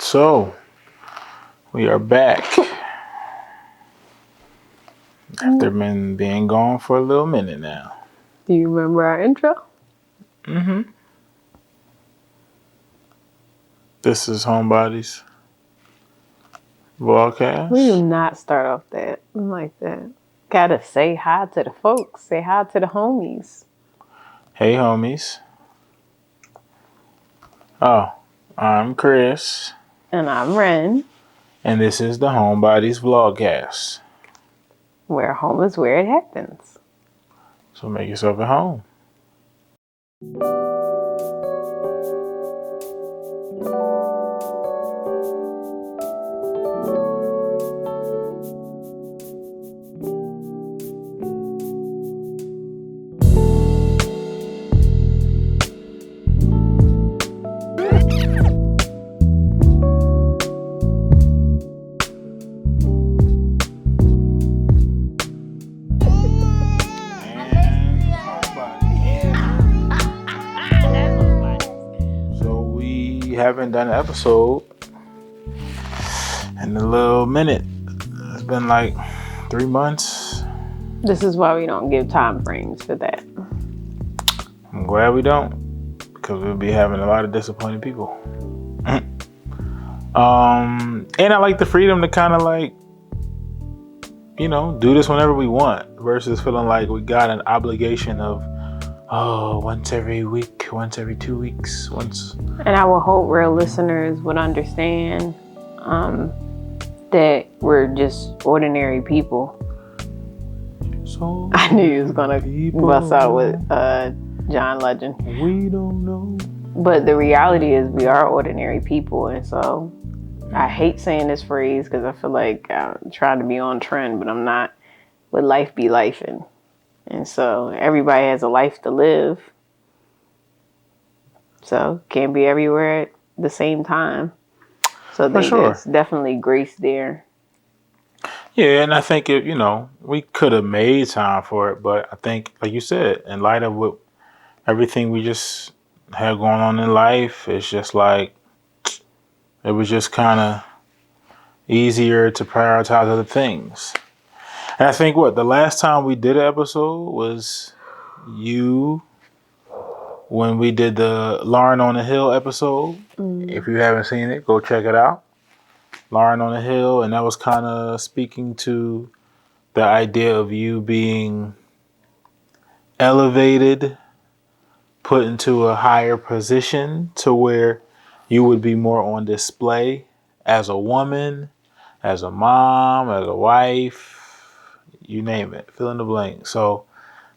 So, we are back after being gone for a little minute now. Do you remember our intro? Mm-hmm. This is Homebodies Vlogcast. We do not start off that like that. Gotta say hi to the folks. Say hi to the homies. Hey, homies. Oh, I'm Chris. And I'm Ren. And this is the Homebodies Vlogcast. Where home is where it happens. So make yourself at home. Haven't done an episode in a little minute. It's been like 3 months. This is why we don't give time frames for that. I'm glad we don't, because we'll be having a lot of disappointed people. And I like the freedom to kind of like, do this whenever we want versus feeling like we got an obligation of once every week, once every 2 weeks, once. And I would hope real listeners would understand that we're just ordinary people. So I knew he was gonna bust out with John Legend. We don't know. But the reality is we are ordinary people, and so I hate saying this phrase because I feel like I'm trying to be on trend, but I'm not. Would life be lifing? And so everybody has a life to live. So can't be everywhere at the same time. So there's definitely grace there. Yeah, and I think we could have made time for it, but I think, like you said, in light of everything we just had going on in life, it's just like it was just kind of easier to prioritize other things. And I think the last time we did an episode was when we did the Lauren on the Hill episode. If you haven't seen it, go check it out. Lauren on the Hill, and that was kind of speaking to the idea of you being elevated, put into a higher position to where you would be more on display as a woman, as a mom, as a wife, you name it, fill in the blank. So,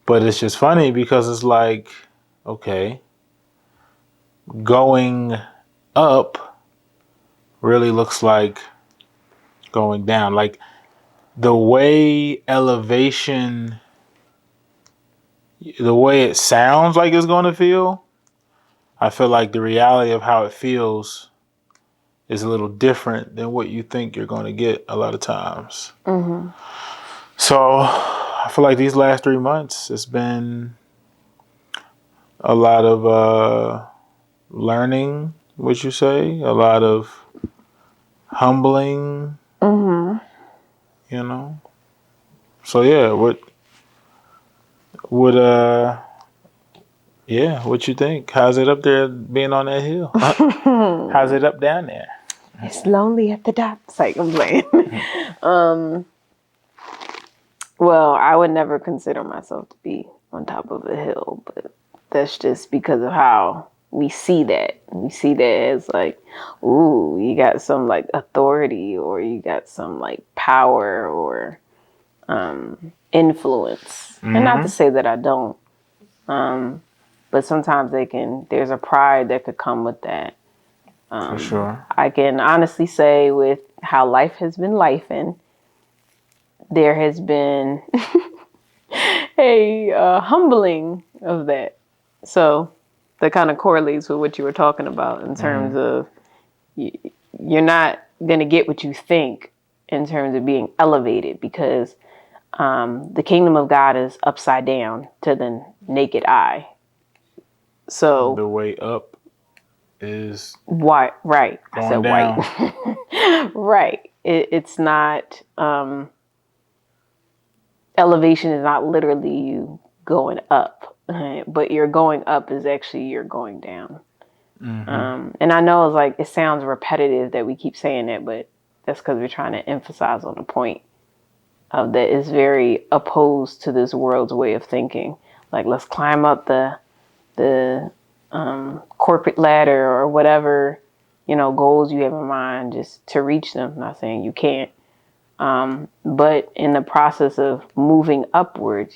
but it's just funny because it's like, okay, going up really looks like going down. Like the way elevation, the way it sounds like it's going to feel, I feel like the reality of how it feels is a little different than what you think you're going to get a lot of times. Mm-hmm. So I feel like these last 3 months, it's been a lot of learning, would you say? A lot of humbling, So yeah, what you think? How's it up there being on that hill? How's it up down there? It's lonely at the top. It's like I'm playing. Well, I would never consider myself to be on top of a hill, but that's just because of how we see that. We see that as like, ooh, you got some like authority, or you got some like power or influence. And not to say that I don't, but sometimes there's a pride that could come with that. For sure. I can honestly say with how life has been lifing, there has been a humbling of that. So that kind of correlates with what you were talking about in terms of you're not going to get what you think in terms of being elevated, because the kingdom of God is upside down to the naked eye. So the way up is white. Right. I going said down. white. Right. It's not, elevation is not literally you going up, but your going up is actually you're going down. And I know it's like, it sounds repetitive that we keep saying that, but that's because we're trying to emphasize on the point of that is very opposed to this world's way of thinking. Like, let's climb up the corporate ladder or whatever, goals you have in mind just to reach them. I'm not saying you can't. But in the process of moving upwards,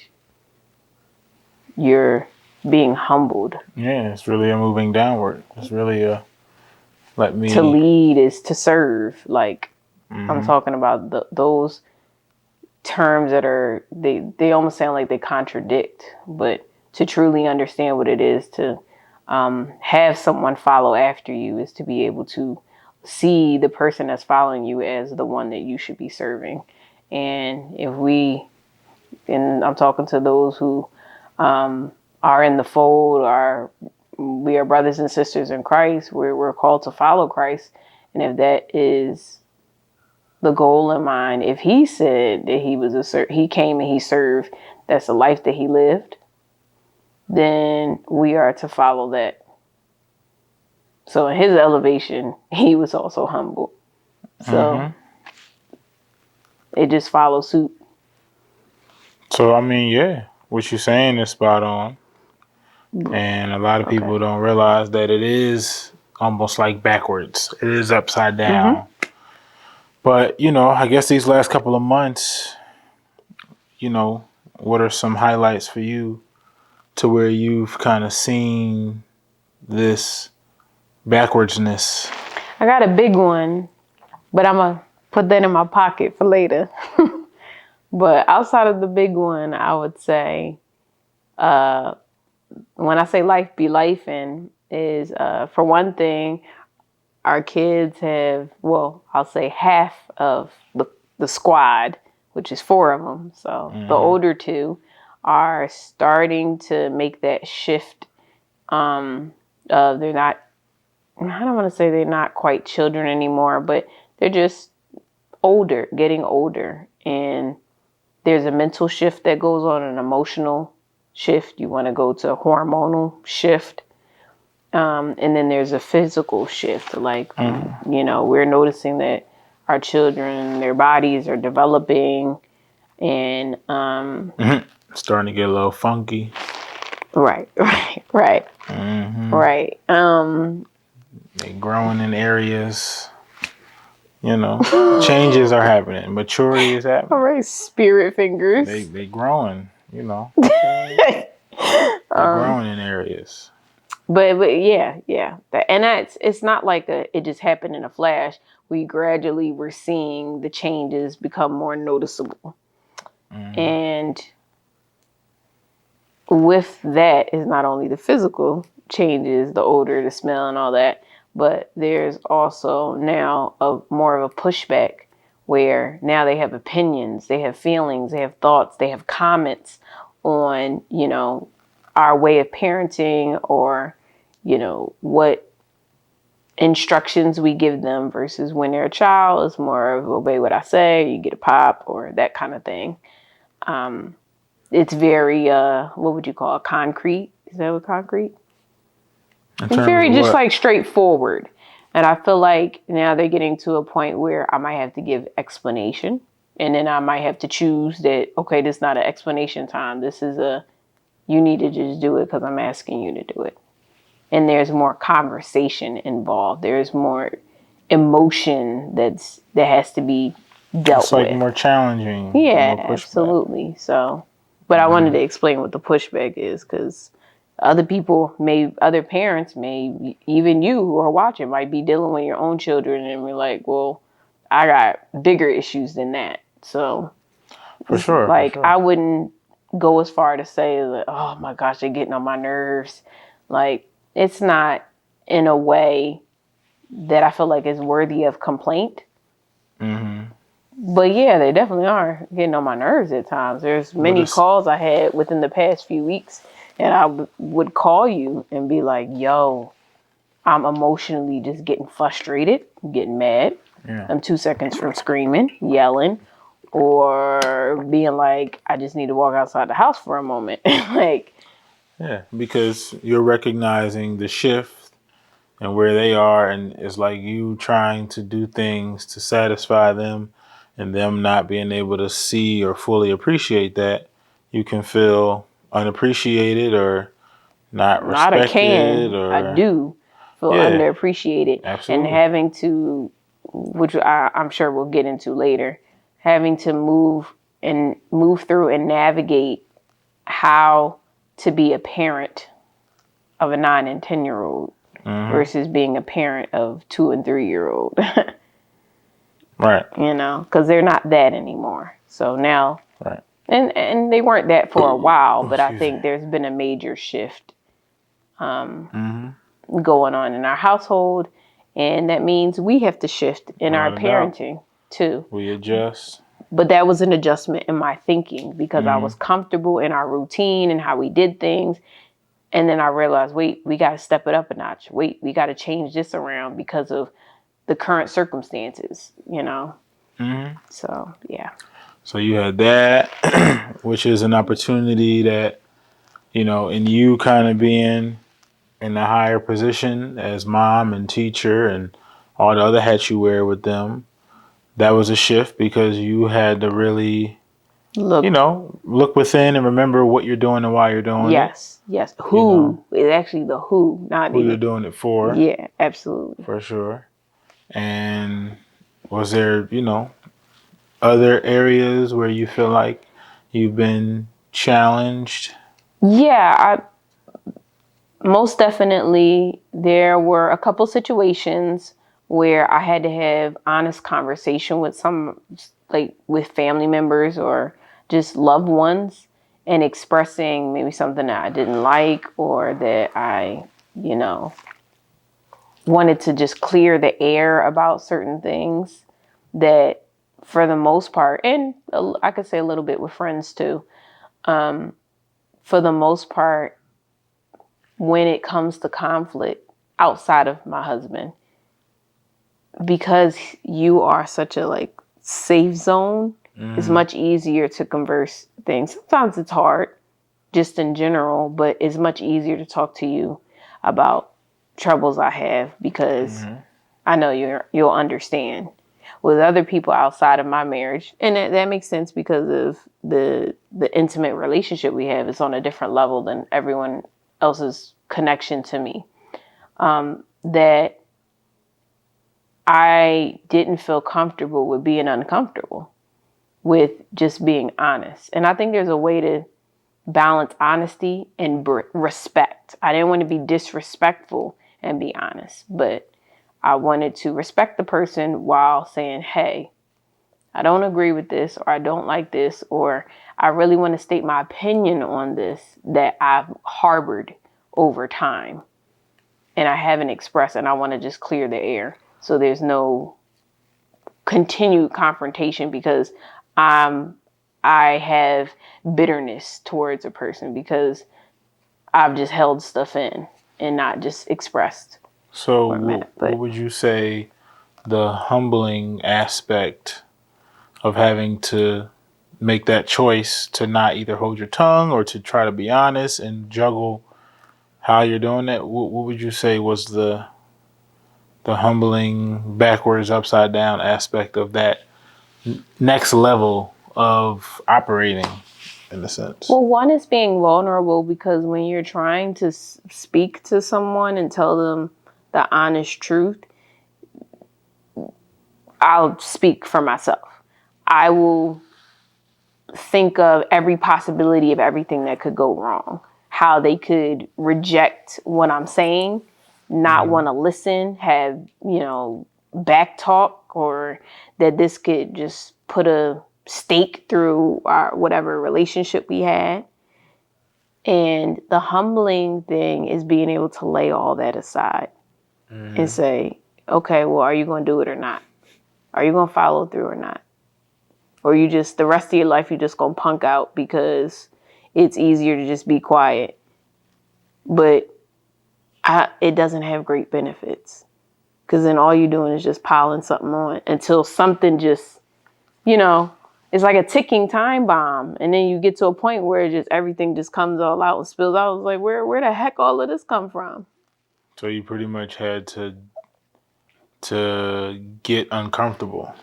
you're being humbled. Yeah, it's really a moving downward. It's really a To lead is to serve. Like, I'm talking about those terms that are, they almost sound like they contradict, but to truly understand what it is to have someone follow after you is to be able to see the person that's following you as the one that you should be serving. And and I'm talking to those who are in the fold, we are brothers and sisters in Christ. We're called to follow Christ. And if that is the goal in mind, if he said that he came and he served, that's the life that he lived, then we are to follow that. So in his elevation, he was also humble. So it just follows suit. So, I mean, yeah, what you're saying is spot on. And a lot of people don't realize that it is almost like backwards. It is upside down. But, I guess these last couple of months, what are some highlights for you to where you've kind of seen this backwardsness? I got a big one, but I'm going to put that in my pocket for later. But outside of the big one, I would say, when I say life be lifing, is for one thing, our kids have, I'll say half of the squad, which is 4 of them. So the older 2 are starting to make that shift. They're not, I don't want to say they're not quite children anymore, but they're just getting older. And there's a mental shift that goes on, an emotional shift. You want to go to a hormonal shift. And then there's a physical shift. Like, we're noticing that our children, their bodies are developing and starting to get a little funky. Right. They growing in areas. Changes are happening. Maturity is happening. All right, spirit fingers. They growing. They're growing in areas. But yeah. And it's not like it just happened in a flash. We gradually were seeing the changes become more noticeable. And with that is not only the physical changes, the odor, the smell and all that, but there's also now more of a pushback where now they have opinions, they have feelings, they have thoughts, they have comments on, our way of parenting or, what instructions we give them versus when they're a child. It's more of obey what I say, you get a pop or that kind of thing. It's very, what would you call it? Concrete? Is that what concrete? It's very just like straightforward. And I feel like now they're getting to a point where I might have to give explanation. And then I might have to choose that, okay, this is not an explanation time. This is you need to just do it because I'm asking you to do it. And there's more conversation involved. There's more emotion that has to be dealt it's like with. More challenging. Yeah, more absolutely. So, but I wanted to explain what the pushback is because other parents may, even you who are watching, might be dealing with your own children and be like, well, I got bigger issues than that. So, for sure. I wouldn't go as far to say that, oh my gosh, they're getting on my nerves. Like, it's not in a way that I feel like is worthy of complaint. But yeah, they definitely are getting on my nerves at times. There's many calls I had within the past few weeks, and I would call you and be like, yo, I'm emotionally just getting frustrated, getting mad. Yeah. I'm 2 seconds from screaming, yelling, or being like, I just need to walk outside the house for a moment. Like, Yeah, because you're recognizing the shift and where they are, and it's like you trying to do things to satisfy them, and them not being able to see or fully appreciate that. You can feel unappreciated or not not a respected, can, I or do feel yeah, underappreciated. And absolutely. having to, which I'm sure we'll get into later, having to move through and navigate how to be a parent of a 9 and 10-year-old versus being a parent of 2 and 3-year-old. Right. You know, because they're not that anymore. So now, Right. and they weren't that for a while, but I Excuse me. think there's been a major shift going on in our household, and that means we have to shift in our Without a doubt. parenting too. We adjust. But that was an adjustment in my thinking because I was comfortable in our routine and how we did things. And then I realized, wait, we got to step it up a notch. Wait, we got to change this around because of the current circumstances, you know? So, yeah. So you had that, which is an opportunity that, you know, and you kind of being in a higher position as mom and teacher and all the other hats you wear with them, that was a shift because you had to really, Look, you know, look within and remember what you're doing and why you're doing yes. Who is actually the who, not who you're even. doing it for. Yeah, absolutely. For sure. And was there, you know, other areas where you feel like you've been challenged? Yeah, most definitely, there were a couple situations where I had to have honest conversation with with family members or just loved ones and expressing maybe something that I didn't like or that I, you know, wanted to just clear the air about certain things that for the most part, and I could say a little bit with friends too, for the most part, when it comes to conflict outside of my husband, because you are such a safe zone, it's much easier to converse things. Sometimes it's hard just in general, but it's much easier to talk to you about troubles I have because I know you'll understand. With other people outside of my marriage, and that makes sense because of the intimate relationship we have is on a different level than everyone else's connection to me. That I didn't feel comfortable with being uncomfortable, with just being honest. And I think there's a way to balance honesty and respect. I didn't want to be disrespectful and be honest, but I wanted to respect the person while saying, hey, I don't agree with this, or I don't like this, or I really want to state my opinion on this that I've harbored over time and I haven't expressed, and I want to just clear the air so there's no continued confrontation because I have bitterness towards a person because I've just held stuff in and not just expressed. So what would you say the humbling aspect of having to make that choice to not either hold your tongue or to try to be honest and juggle how you're doing that? What would you say was the humbling backwards upside down aspect of that next level of operating in a sense? Well, one is being vulnerable because when you're trying to speak to someone and tell them the honest truth, I'll speak for myself. I will think of every possibility of everything that could go wrong, how they could reject what I'm saying, not want to listen, have, back talk, or that this could just put a stake through our whatever relationship we had. And the humbling thing is being able to lay all that aside and say, okay, well, are you going to do it or not? Are you going to follow through or not? Or you just, the rest of your life, you're just going to punk out because it's easier to just be quiet. But it doesn't have great benefits. Because then all you're doing is just piling something on until something just, it's like a ticking time bomb. And then you get to a point where just everything just comes all out and spills out. It's like, where the heck all of this come from? So you pretty much had to get uncomfortable.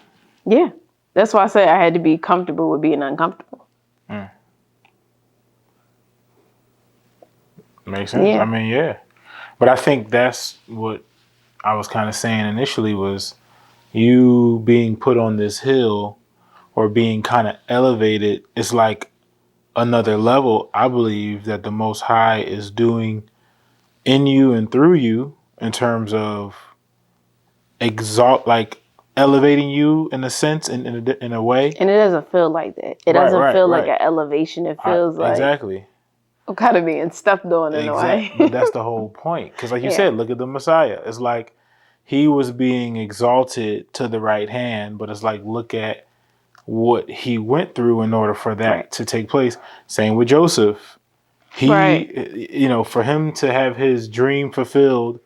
Yeah. That's why I say I had to be comfortable with being uncomfortable. Makes sense. Yeah. I mean, yeah. But I think that's what I was kind of saying initially was you being put on this hill or being kind of elevated. It's like another level, I believe, that the Most High is doing in you and through you in terms of like elevating you in a sense, in a way. And it doesn't feel like that. It doesn't feel like an elevation. It feels like exactly. I'm kind of being stepped on in a way. But that's the whole point. Because like you said, look at the Messiah. It's like he was being exalted to the right hand, but it's like, look at what he went through in order for that to take place. Same with Joseph. He, for him to have his dream fulfilled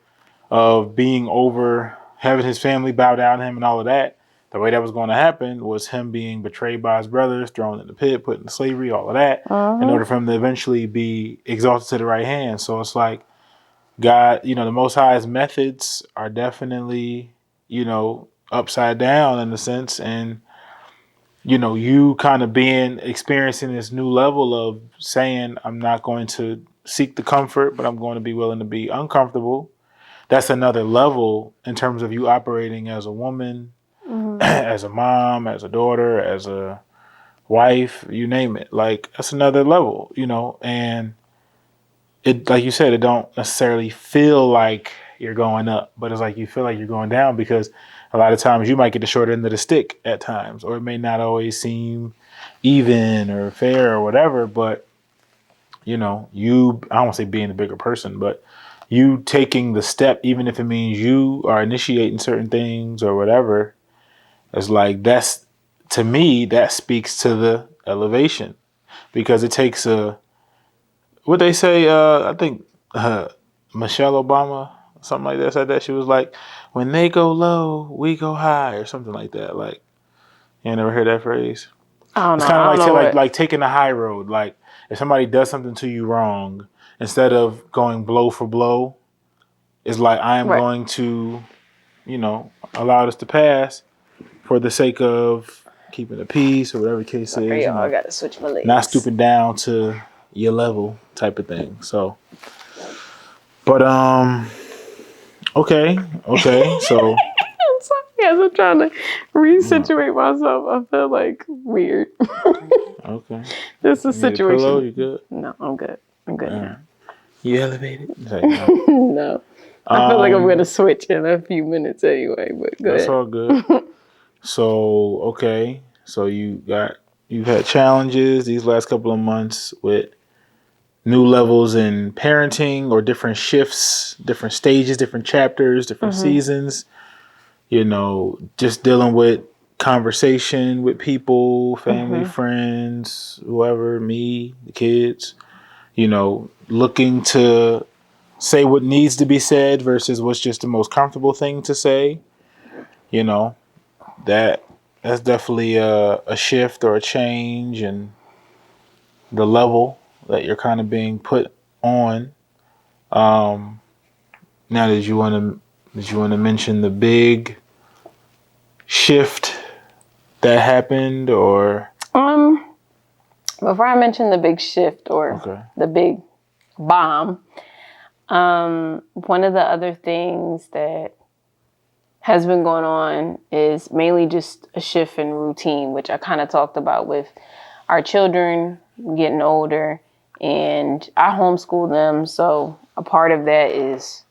of being over, having his family bow down to him and all of that, the way that was going to happen was him being betrayed by his brothers, thrown in the pit, put in slavery, all of that, in order for him to eventually be exalted to the right hand. So it's like God, the Most High's methods are definitely, upside down in a sense. And, you kind of experiencing this new level of saying, I'm not going to seek the comfort, but I'm going to be willing to be uncomfortable. That's another level in terms of you operating as a woman, as a mom, as a daughter, as a wife, you name it. Like, that's another level, and it, like you said, it don't necessarily feel like you're going up, but it's like you feel like you're going down because a lot of times you might get the short end of the stick at times, or it may not always seem even or fair or whatever, but I don't want to say being the bigger person, but you taking the step, even if it means you are initiating certain things or whatever, it's like to me, that speaks to the elevation because it takes what they say, I think Michelle Obama, something like that, said that. She was like, when they go low, we go high, or something like that. Like, you never heard that phrase? I don't It's know. kind I don't know of what. like taking the high road. Like, if somebody does something to you wrong, instead of going blow for blow, it's like, I am going to, allow this to pass for the sake of keeping the peace or whatever the case is. I gotta switch my legs. Not stooping down to your level type of thing. So, but okay, so. I'm sorry, as I'm trying to resituate myself. I feel like weird. Okay. This is a You need a pillow? situation. You good? No, I'm good. I'm good now. You elevated? Like, no. No. I feel like I'm gonna switch in a few minutes anyway, but go That's ahead. all good. So, okay. So you've had challenges these last couple of months with new levels in parenting or different shifts, different stages, different chapters, different seasons, just dealing with conversation with people, family, friends, whoever, me, the kids, looking to say what needs to be said versus what's just the most comfortable thing to say. That's definitely a shift or a change in the level that you're kind of being put on. Now, did you want to mention the big shift that happened, or Before I mention the big shift or the big bomb, one of the other things that has been going on is mainly just a shift in routine, which I kind of talked about with our children getting older, and I homeschool them. So a part of that is,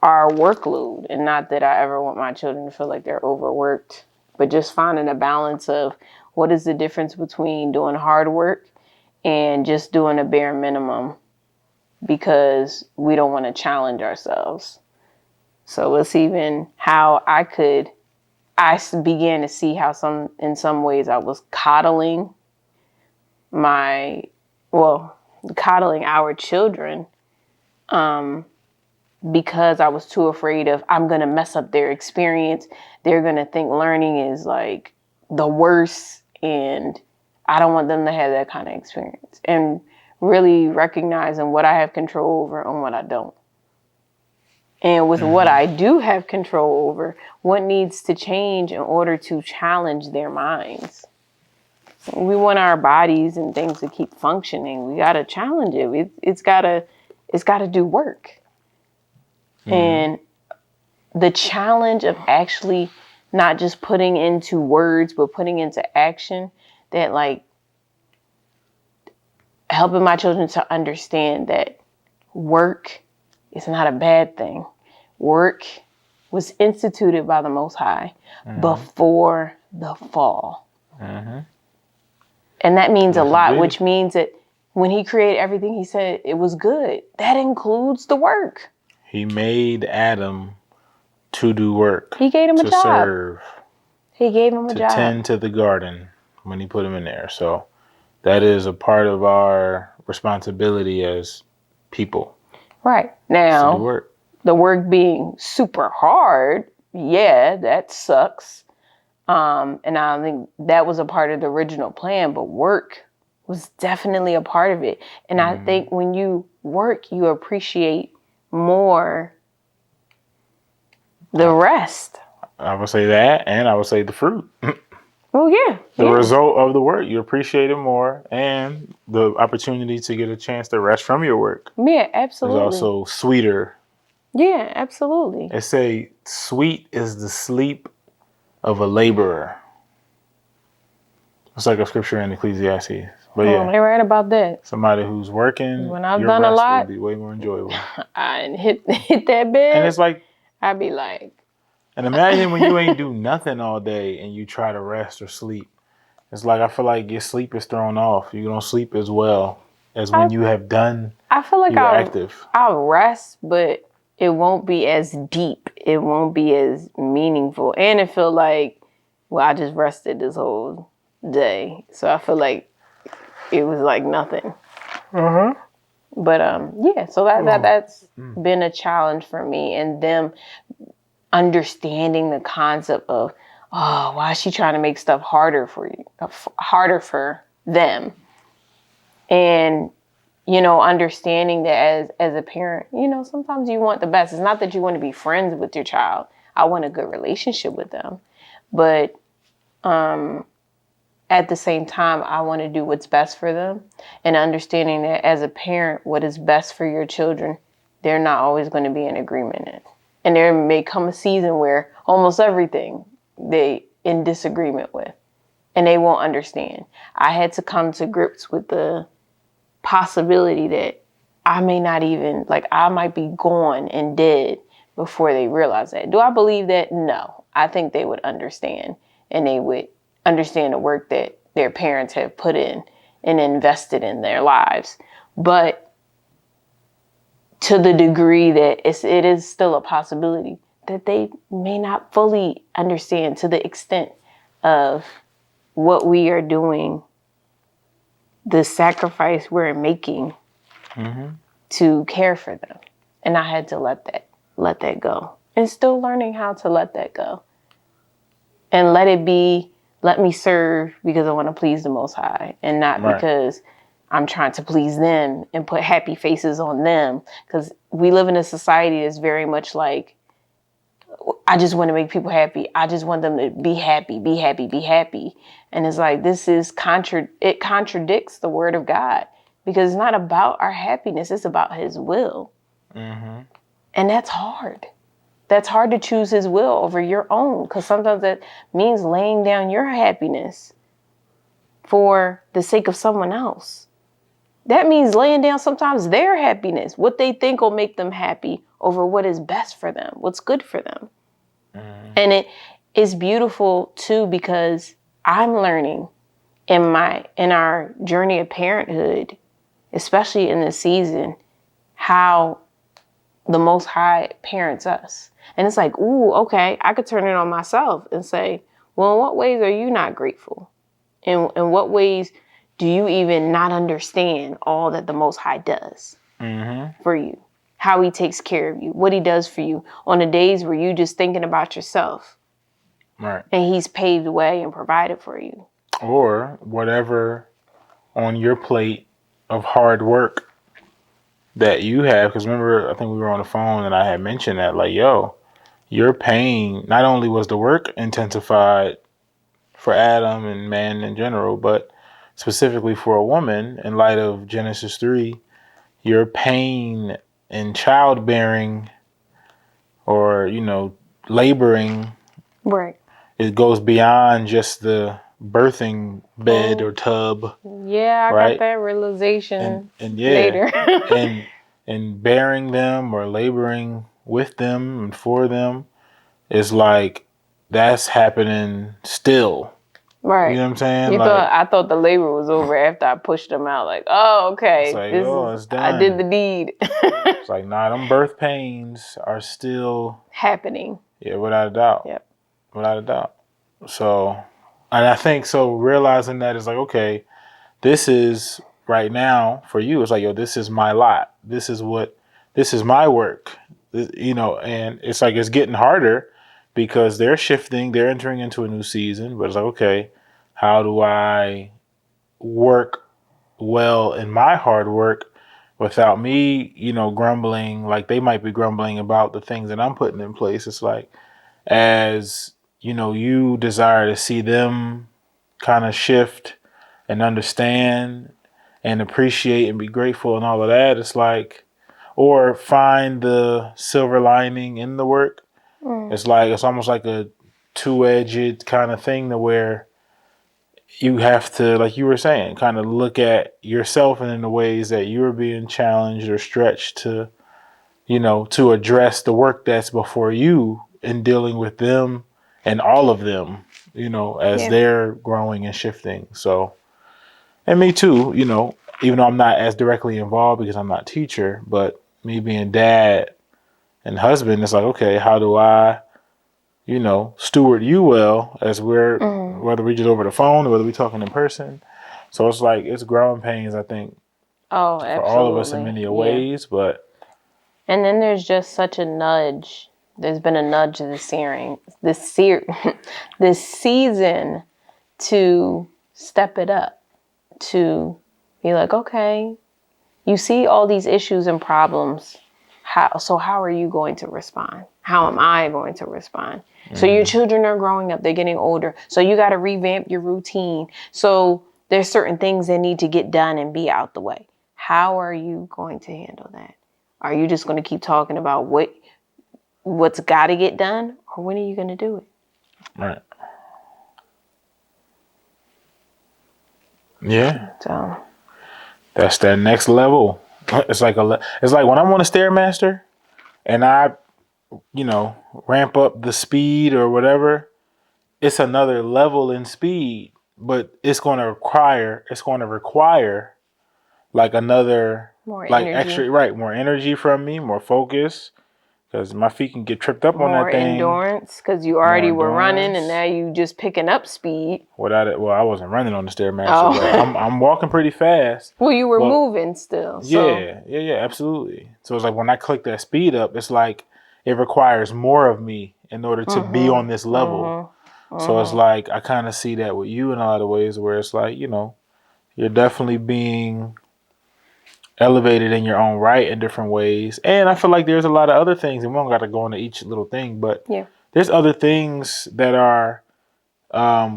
our workload. And not that I ever want my children to feel like they're overworked, but just finding a balance of what is the difference between doing hard work and just doing a bare minimum because we don't want to challenge ourselves. So it's even how I began to see how in some ways I was coddling coddling our children, because I was too afraid of, I'm going to mess up their experience. They're going to think learning is like the worst, and I don't want them to have that kind of experience. And really recognizing what I have control over and what I don't. And with what I do have control over, what needs to change in order to challenge their minds. We want our bodies and things to keep functioning. We got to challenge it. It's got to do work. And the challenge of actually not just putting into words, but putting into action, that like helping my children to understand that work is not a bad thing. Work was instituted by the Most High before the fall. And that means a lot, which means that when he created everything, he said it was good. That includes the work. He made Adam to do work. He gave him a to job. serve. He gave him a job. To tend to the garden when he put him in there. So that is a part of our responsibility as people. Right. Now, to do work. The work being super hard, yeah, that sucks. And I don't think that was a part of the original plan, but work was definitely a part of it. And I think when you work, you appreciate more the rest. I would say that, and I would say the fruit. Oh, yeah. The result of the work, you appreciate it more, and the opportunity to get a chance to rest from your work. Yeah, absolutely. Is also sweeter. Yeah, absolutely. They say sweet is the sleep of a laborer. It's like a scripture in Ecclesiastes. But yeah, they're right about that. Somebody who's working, when I've done a lot, will be way more enjoyable. I hit that bed, and it's like I'd be like. And imagine when you ain't do nothing all day and you try to rest or sleep. It's like I feel like your sleep is thrown off. You don't sleep as well as when you have done. I feel like active. I'll rest, but it won't be as deep. It won't be as meaningful, and it feel like, well, I just rested this whole day, so I feel like it was like nothing. But yeah, so that's been a challenge for me, and them understanding the concept of, oh, why is she trying to make stuff harder for you, harder for them? And, you know, understanding that as a parent, you know, sometimes you want the best. It's not that you want to be friends with your child. I want a good relationship with them. But at the same time, I want to do what's best for them. And understanding that as a parent, what is best for your children, they're not always going to be in agreement in. And there may come a season where almost everything they in disagreement with, and they won't understand. I had to come to grips with the possibility that I may not even, like, I might be gone and dead before they realize that. Do I believe that? No. I think they would understand, and they would understand the work that their parents have put in and invested in their lives. But to the degree that it is still a possibility that they may not fully understand to the extent of what we are doing, the sacrifice we're making to care for them. And I had to let that go. And still learning how to let that go. And let me serve because I want to please the Most High, and not because I'm trying to please them and put happy faces on them. Because we live in a society that's very much like, I just want to make people happy. I just want them to be happy, be happy, be happy. And it's like, it contradicts the word of God, because it's not about our happiness. It's about his will. And that's hard. That's hard to choose his will over your own, because sometimes that means laying down your happiness for the sake of someone else. That means laying down sometimes their happiness, what they think will make them happy, over what is best for them, what's good for them. And it is beautiful too, because I'm learning in our journey of parenthood, especially in this season, how the Most High parents us. And it's like, ooh, okay, I could turn it on myself and say, well, in what ways are you not grateful? In what ways do you even not understand all that the Most High does for you? how he takes care of you, what he does for you on the days where you just thinking about yourself. Right. And he's paved the way and provided for you. Or whatever on your plate of hard work that you have. Because remember, I think we were on the phone and I had mentioned that, like, yo, your pain, not only was the work intensified for Adam and man in general, but specifically for a woman, in light of Genesis 3, your pain in childbearing or, laboring, Right. it goes beyond just the birthing bed or tub, Yeah, I got right? that realization And yeah, later. and bearing them or laboring with them and for them is like, that's happening still. Right. You know what I'm saying? I thought the labor was over after I pushed them out. Like, oh, okay. It's like, it's done. I did the deed. It's like, nah, them birth pains are still happening. Yeah, without a doubt. Yep. Without a doubt. So, and I think so realizing that is like, okay, this is right now for you. It's like, yo, this is my lot. This is my work. And it's like, it's getting harder because they're shifting, they're entering into a new season, but it's like, okay, how do I work well in my hard work without me, grumbling like they might be grumbling about the things that I'm putting in place? It's like, as you desire to see them kind of shift and understand and appreciate and be grateful and all of that, it's like, or find the silver lining in the work. It's like, it's almost like a two-edged kind of thing to where you have to, like you were saying, kind of look at yourself and in the ways that you're being challenged or stretched to, to address the work that's before you in dealing with them and all of them, as they're growing and shifting. So, and me too, even though I'm not as directly involved because I'm not a teacher, but me being dad and husband, it's like, okay, how do I, steward you well as whether we just over the phone or whether we talking in person. So it's like, it's growing pains, I think, Oh, for all of us in many ways, but. And then there's just such a nudge. There's been a nudge this season to step it up, to be like, okay, you see all these issues and problems. How are you going to respond? How am I going to respond? So your children are growing up, they're getting older. So you got to revamp your routine. So there's certain things that need to get done and be out the way. How are you going to handle that? Are you just going to keep talking about what's got to get done, or when are you going to do it? Right. Yeah. So that's that next level. It's like when I'm on a Stairmaster and I, ramp up the speed or whatever. It's another level in speed, but it's going to require like another more like energy. extra, right? More energy from me, more focus. Because my feet can get tripped up on that thing. More endurance, because you already were running, and now you just picking up speed. Without it, well, I wasn't running on the Stairmaster, but I'm walking pretty fast. Well, you were moving still. Yeah, absolutely. So it's like when I click that speed up, it's like it requires more of me in order to be on this level. So it's like I kind of see that with you in a lot of ways, where it's like, you're definitely being elevated in your own right in different ways. And I feel like there's a lot of other things, and we don't got to go into each little thing, but there's other things that are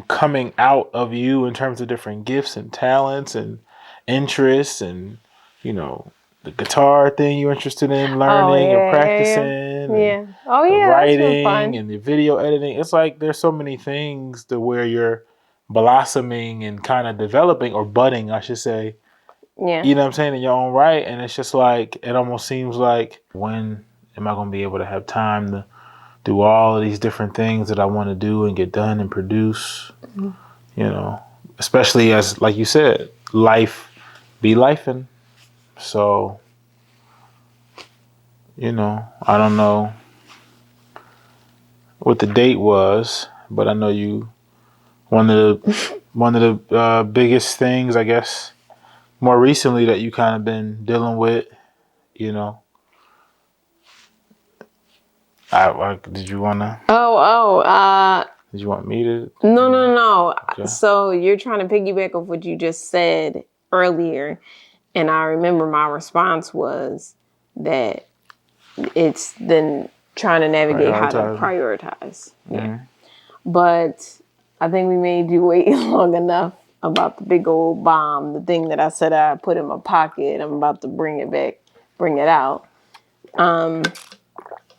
coming out of you in terms of different gifts and talents and interests, and the guitar thing you're interested in learning or practicing, and the writing and the video editing. It's like there's so many things to where you're blossoming and kind of developing, or budding, I should say. Yeah. You know what I'm saying, in your own right. And it's just like, it almost seems like, when am I going to be able to have time to do all of these different things that I want to do and get done and produce? Especially as, like you said, life be lifing. So, I don't know what the date was, but I know one of the biggest things, I guess, more recently that you kind of been dealing with, Did you wanna? Did you want me to? No. Okay. So you're trying to piggyback off what you just said earlier. And I remember my response was that it's then trying to navigate how to prioritize. Yeah. But I think we made you wait long enough about the big old bomb, the thing that I said I put in my pocket. I'm about to bring it out.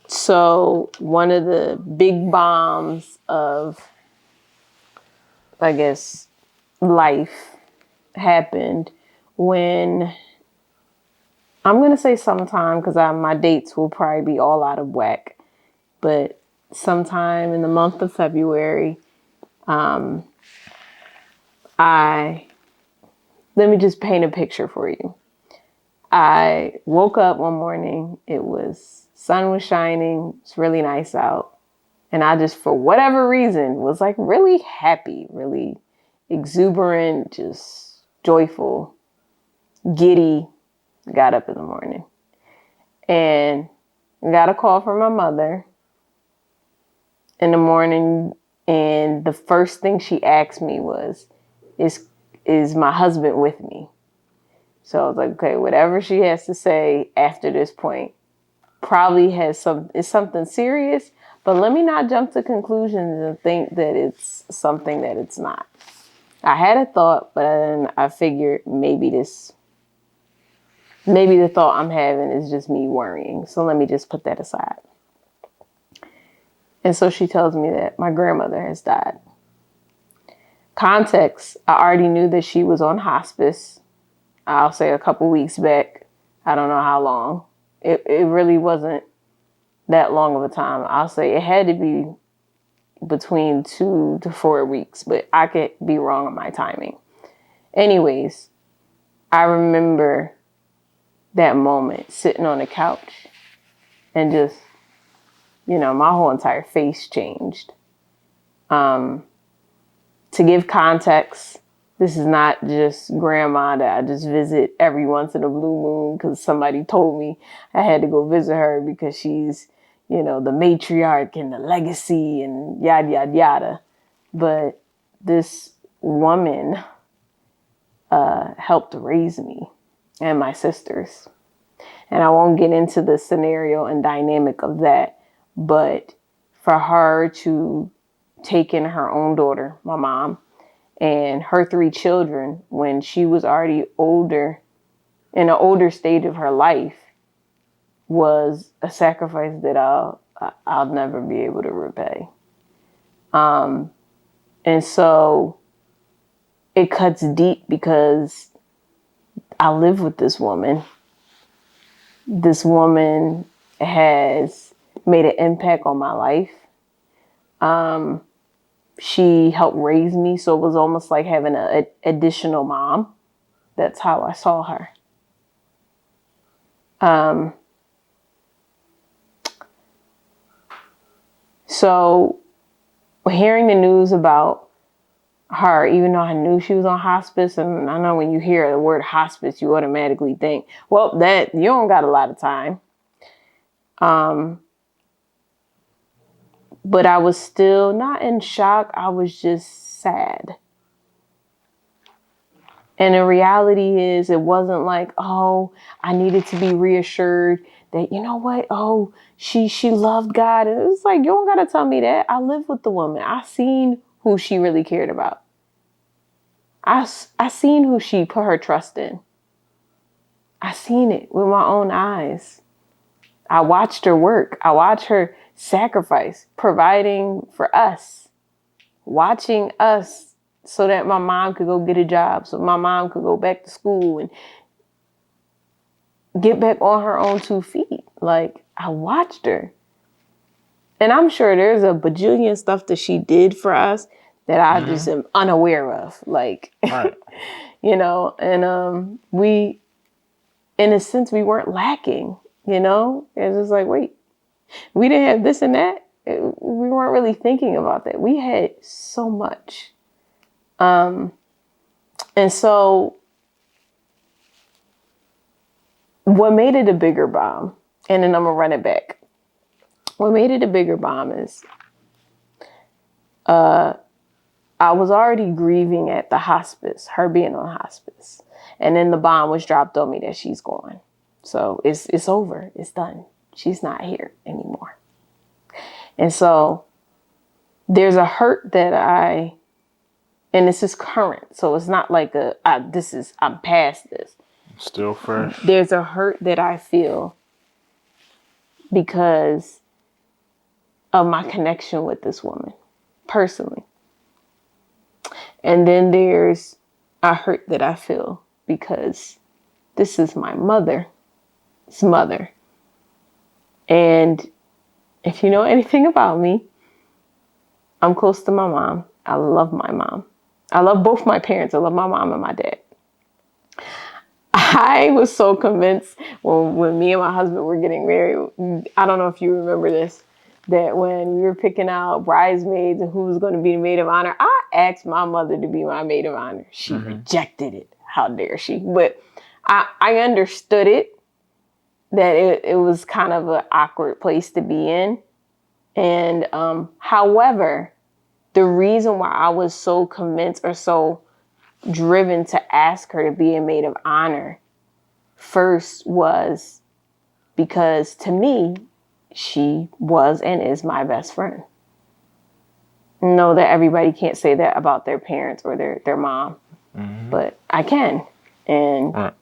So one of the big bombs of, I guess, life happened when, I'm going to say sometime because my dates will probably be all out of whack, but sometime in the month of February, let me just paint a picture for you. I woke up one morning, sun was shining, it's really nice out. And I just, for whatever reason, was like really happy, really exuberant, just joyful, giddy, got up in the morning. And got a call from my mother in the morning. And the first thing she asked me was, is my husband with me? So I was like, okay, whatever she has to say after this point probably is something serious, but let me not jump to conclusions and think that it's something that it's not. I had a thought, but then I figured maybe the thought I'm having is just me worrying. So let me just put that aside. And so she tells me that my grandmother has died. Context, I already knew that she was on hospice. I'll say a couple weeks back. I don't know how long. It really wasn't that long of a time. I'll say it had to be between 2 to 4 weeks, but I could be wrong on my timing. Anyways, I remember that moment sitting on the couch and just, my whole entire face changed. To give context, this is not just grandma that I just visit every once in a blue moon because somebody told me I had to go visit her because she's, the matriarch and the legacy and yada, yada, yada. But this woman helped raise me and my sisters. And I won't get into the scenario and dynamic of that, but for her to take in her own daughter, my mom, and her 3 children when she was already older, in an older stage of her life, was a sacrifice that I'll never be able to repay. And so it cuts deep because I live with this woman. This woman has made an impact on my life. She helped raise me, so it was almost like having an additional mom. That's how I saw her. So hearing the news about her, even though I knew she was on hospice, and I know when you hear the word hospice, you automatically think, well, that you don't got a lot of time. But I was still not in shock. I was just sad. And the reality is, it wasn't like, oh, I needed to be reassured that, you know what? Oh, she loved God. And it was like, you don't got to tell me that. I lived with the woman. I seen who she really cared about. I seen who she put her trust in. I seen it with my own eyes. I watched her work. I watched her sacrifice, providing for us, watching us so that my mom could go get a job, so my mom could go back to school and get back on her own 2 feet. Like, I watched her. And I'm sure there's a bajillion stuff that she did for us that I just am unaware of. Like, Right. And we, in a sense, we weren't lacking, It's just like, wait, we didn't have this and that. We weren't really thinking about that. We had so much. And so what made it a bigger bomb, and then I'm going to run it back. what made it a bigger bomb is I was already grieving at the hospice, her being on hospice. And then the bomb was dropped on me that she's gone. So it's over. It's done. She's not here anymore. And so there's a hurt that and this is current. So it's not like I'm past this. Still fresh. There's a hurt that I feel because of my connection with this woman personally. And then there's a hurt that I feel because this is my mother's mother. And if you know anything about me, I'm close to my mom. I love my mom. I love both my parents. I love my mom and my dad. I was so convinced when me and my husband were getting married, I don't know if you remember this, that when we were picking out bridesmaids and who was going to be the maid of honor, I asked my mother to be my maid of honor. She rejected it. How dare she? But I understood it, that it was kind of an awkward place to be in. And however, the reason why I was so convinced or so driven to ask her to be a maid of honor first was because to me, she was and is my best friend. Know that everybody can't say that about their parents or their mom, but I can. And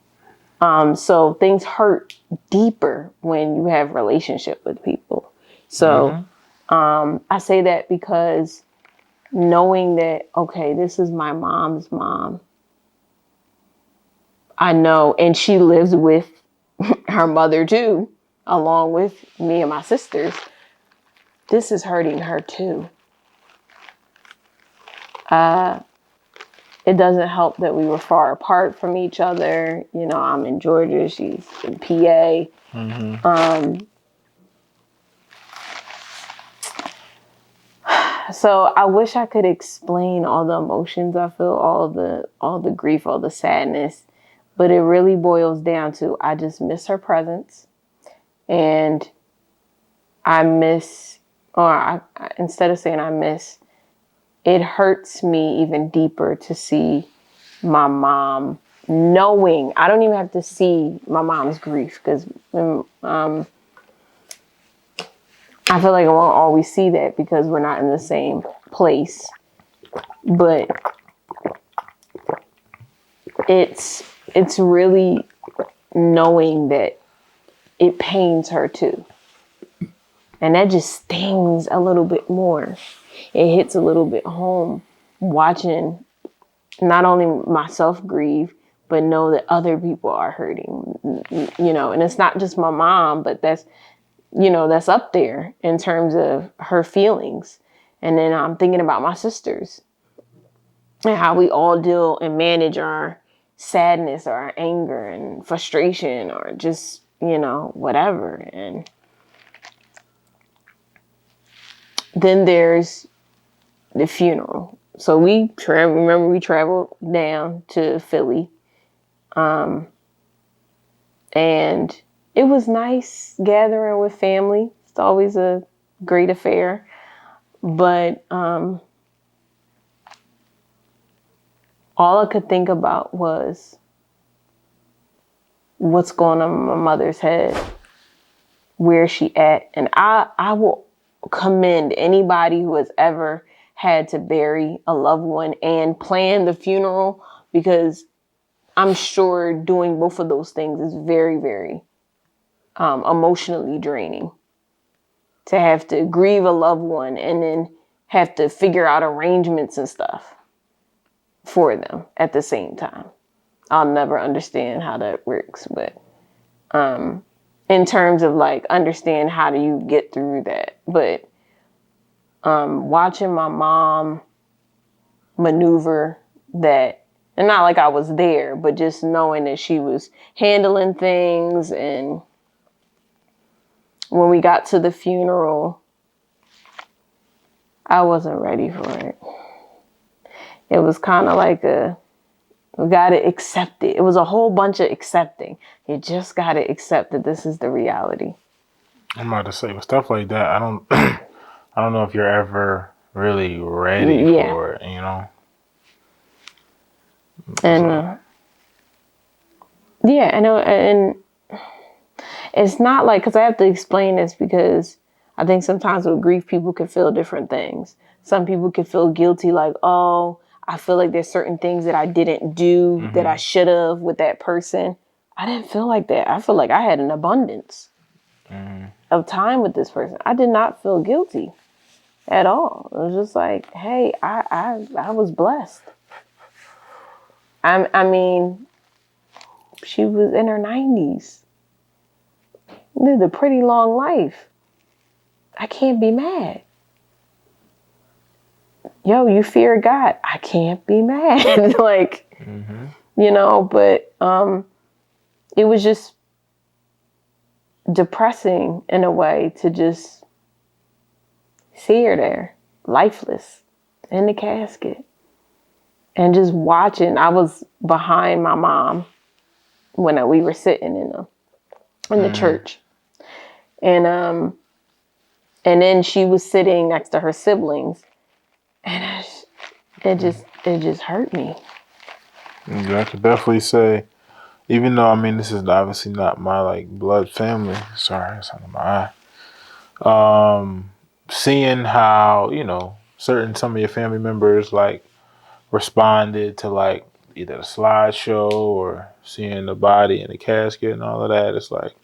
so things hurt deeper when you have relationship with people. So I say that because knowing that, okay, this is my mom's mom. I know, and she lives with her mother too, along with me and my sisters. This is hurting her too. It doesn't help that we were far apart from each other. You know, I'm in Georgia, she's in PA. So I wish I could explain all the emotions I feel, all the grief, all the sadness, but it really boils down to I just miss her presence, and I miss, instead of saying I miss, it hurts me even deeper to see my mom knowing. I don't even have to see my mom's grief because I feel like I won't always see that because we're not in the same place. But it's really knowing that it pains her too. And that just stings a little bit more. It hits a little bit home watching not only myself grieve, but know that other people are hurting, you know, and it's not just my mom, but that's up there in terms of her feelings. And then I'm thinking about my sisters and how we all deal and manage our sadness or our anger and frustration or just, whatever. And then there's the funeral. So we traveled down to Philly. And it was nice gathering with family. It's always a great affair. But all I could think about was what's going on in my mother's head. Where's she at? And I will commend anybody who has ever had to bury a loved one and plan the funeral, because I'm sure doing both of those things is very, very emotionally draining. To have to grieve a loved one and then have to figure out arrangements and stuff for them at the same time. I'll never understand how that works, but in terms of like understand how do you get through that. But watching my mom maneuver that, and not like I was there, but just knowing that she was handling things. And when we got to the funeral, I wasn't ready for it. It was kind of like we got to accept it. It was a whole bunch of accepting. You just got to accept that this is the reality. I'm about to say, with stuff like that, I don't, I don't know if you're ever really ready Yeah. for it, you know? And So, yeah, I know, and it's not like, because I have to explain this because I think sometimes with grief, people can feel different things. Some people can feel guilty, like, oh, I feel like there's certain things that I didn't do that I should have with that person. I didn't feel like that. I feel like I had an abundance of time with this person. I did not feel guilty at all. It was just like, hey, I was blessed. I mean, she was in her 90s, lived a pretty long life. I can't be mad. Yo, you fear God. I can't be mad. Like, you know, but it was just depressing in a way to just see her there, lifeless, in the casket. And just watching. I was behind my mom when we were sitting in the church. And then she was sitting next to her siblings. And it just hurt me. yeah, I could definitely say, even though, I mean, this is obviously not my, like, blood family. Sorry, it's under my eye. Seeing how, you know, some of your family members, like, responded to, like, either the slideshow or seeing the body in the casket and all of that, it's like,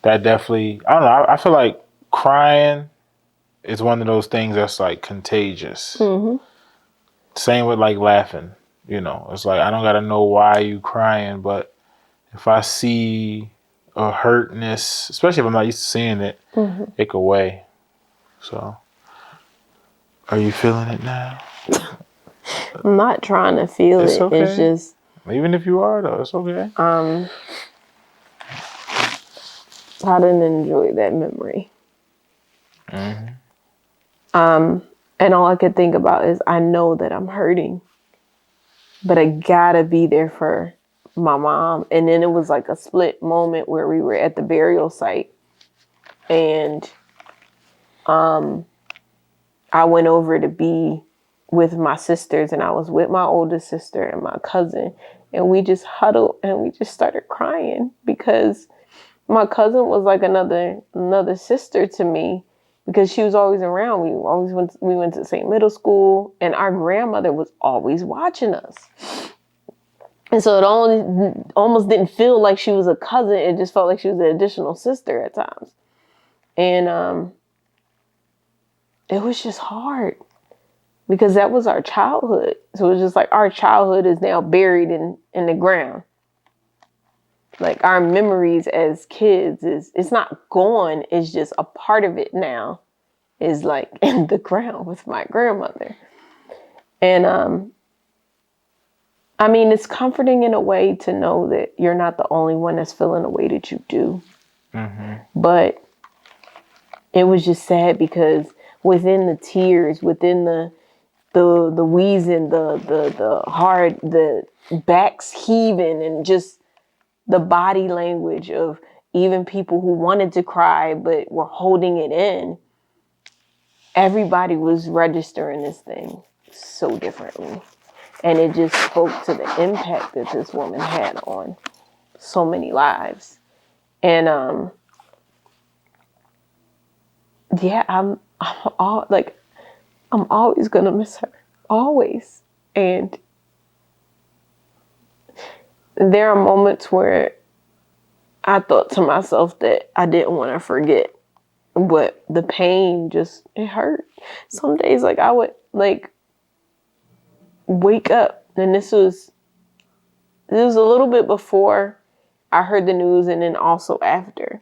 that definitely, I don't know, I feel like crying is one of those things that's, like, contagious. Same with, like, laughing, you know. It's like, I don't gotta know why you crying, but if I see a hurtness, especially if I'm not used to seeing it, it go away. So, are you feeling it now? I'm not trying to feel It's it. It's okay. just Even if you are, though, it's okay. I didn't enjoy that memory. And all I could think about is I know that I'm hurting, but I gotta be there for my mom. And then it was like a split moment where we were at the burial site, and I went over to be with my sisters, and I was with my oldest sister and my cousin, and we just huddled and we just started crying because my cousin was like another sister to me because she was always around. We went to the same middle school, and our grandmother was always watching us. And so it almost didn't feel like she was a cousin. It just felt like she was an additional sister at times. And it was just hard because that was our childhood. So it was just like our childhood is now buried in the ground. Like our memories as kids it's not gone. It's just a part of it now is like in the ground with my grandmother. And I mean, it's comforting in a way to know that you're not the only one that's feeling the way that you do. But it was just sad because within the tears, within the wheezing, the hard, the backs heaving, and just the body language of even people who wanted to cry but were holding it in, everybody was registering this thing so differently. And it just spoke to the impact that this woman had on so many lives. And yeah, I'm always gonna miss her. Always. And there are moments where I thought to myself that I didn't want to forget. But the pain just, it hurt. Some days, like, I would, like, wake up. And this was a little bit before I heard the news and then also after.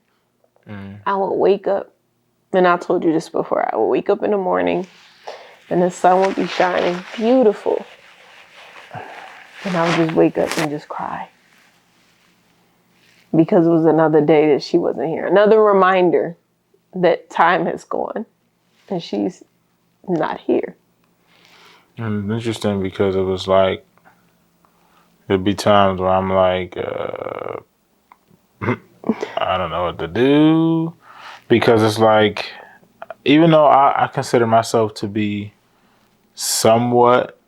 I would wake up, and I told you this before, I would wake up in the morning, and the sun would be shining beautiful. And I would just wake up and just cry. Because it was another day that she wasn't here. Another reminder that time has gone and she's not here. And it's interesting because it was like, there'd be times where I'm like, I don't know what to do. Because it's like, even though I consider myself to be somewhat,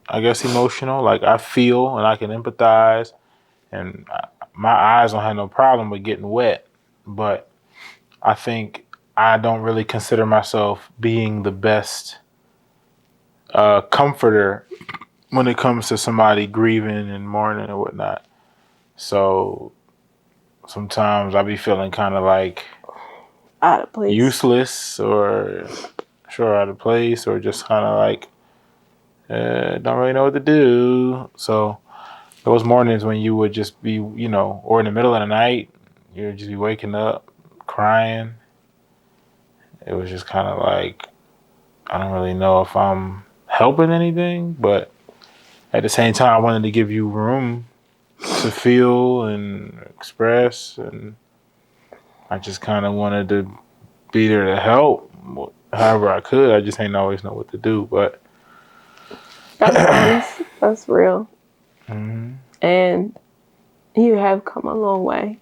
I guess, emotional, like I feel and I can empathize, and my eyes don't have no problem with getting wet, but I think I don't really consider myself being the best comforter when it comes to somebody grieving and mourning and whatnot. So sometimes I be feeling kind of like Out of place. useless or sure out of place or just kind of like don't really know what to do. So those mornings when you would just be, or in the middle of the night, you would just be waking up crying. It was just kind of like, I don't really know if I'm helping anything, but at the same time, I wanted to give you room to feel and express, and I just kind of wanted to be there to help however I could. I just ain't always know what to do, but That's honest. That's real. mm-hmm. And you have come a long way.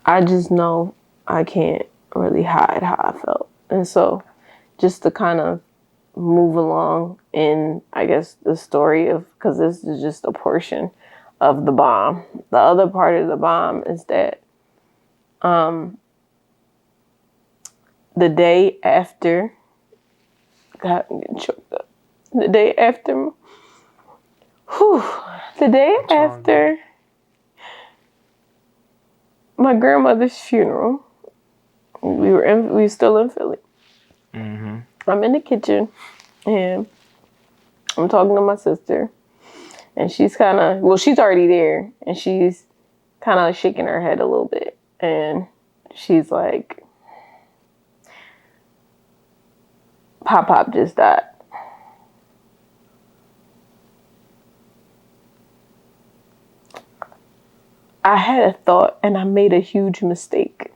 I just know I can't really hide how I felt. And so just to kind of move along in, I guess, the story of, because this is just a portion of the bomb. The other part of the bomb is that the day after, God, I'm getting choked up. The day after, the day after my grandmother's funeral, we were still in Philly. Mm-hmm. I'm in the kitchen and I'm talking to my sister, and she's kind of, she's already there, and she's kind of shaking her head a little bit, and she's like, Pop just died. I had a thought and I made a huge mistake.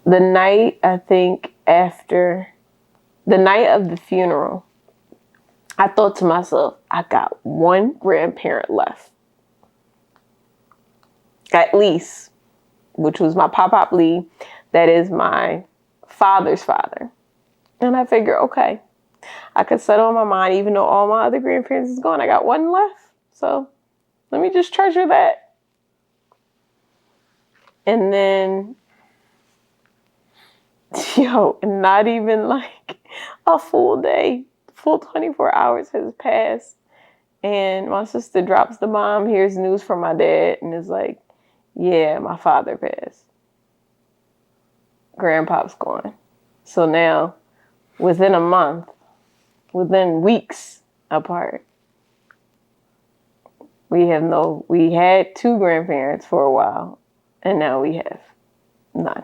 The night, I think, after the night of the funeral, I thought to myself, I got one grandparent left. At least, which was my Pop Lee. That is my father's father. And I figured, okay, I could settle in my mind, even though all my other grandparents is gone, I got one left. So let me just treasure that. And then, not even like a full day, full 24 hours has passed. And my sister drops the bomb, hears news from my dad, and is like, yeah, my father passed. Grandpa's gone. So now, within a month, within weeks apart, we had two grandparents for a while, and now we have none.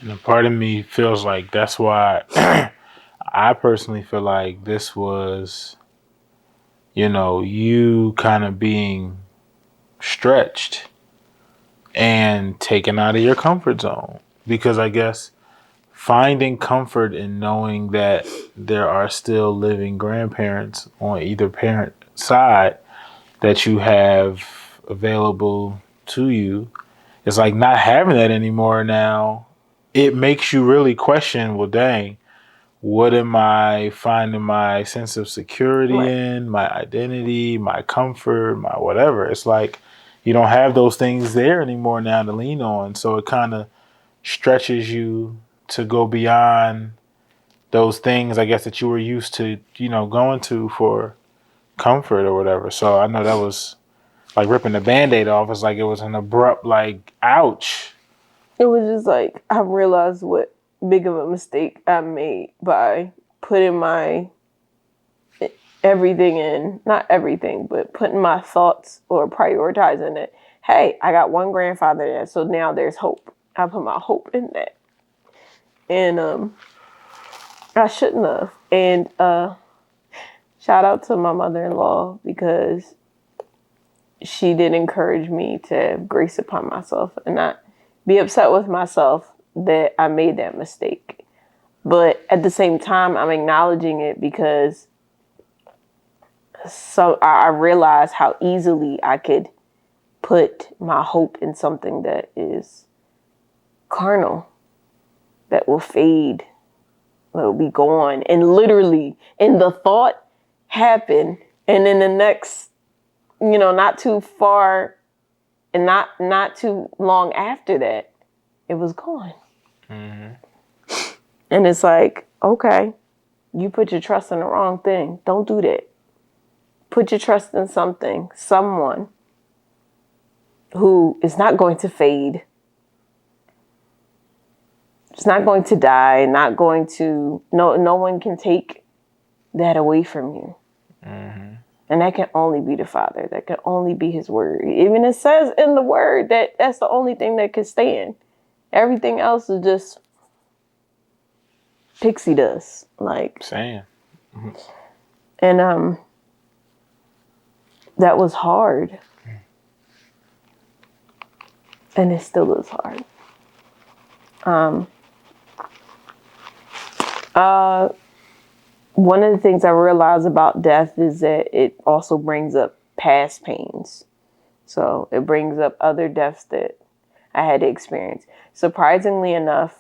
And a part of me feels like that's why I personally feel like this was, you kind of being stretched and taken out of your comfort zone. Because I guess finding comfort in knowing that there are still living grandparents on either parent side that you have available to you, it's like not having that anymore now. It makes you really question, well, dang, what am I finding my sense of security in, my identity, my comfort, my whatever? It's like you don't have those things there anymore now to lean on. So it kind of stretches you to go beyond those things, I guess, that you were used to, going to for comfort or whatever. So I know that was like ripping the Band-Aid off. It's like it was an abrupt, like, ouch. It was just like, I realized what big of a mistake I made by putting my everything in, not everything, but putting my thoughts or prioritizing it. Hey, I got one grandfather there, so now there's hope. I put my hope in that. And I shouldn't have. And shout out to my mother-in-law, because she did encourage me to have grace upon myself and not be upset with myself that I made that mistake. But at the same time, I'm acknowledging it because so I realized how easily I could put my hope in something that is carnal, that will fade, that will be gone. And literally, and the thought happened, and then the next, not too far and not too long after that, it was gone. Mm-hmm. And it's like, okay, you put your trust in the wrong thing. Don't do that. Put your trust in someone who is not going to fade. It's not going to die, no one can take that away from you. Mm-hmm. And that can only be the Father. That can only be his word. Even it says in the word that's the only thing that can stand. Everything else is just pixie dust. Like saying. Mm-hmm. And that was hard. And it still is hard. One of the things I realized about death is that it also brings up past pains. So it brings up other deaths that I had to experience. Surprisingly enough,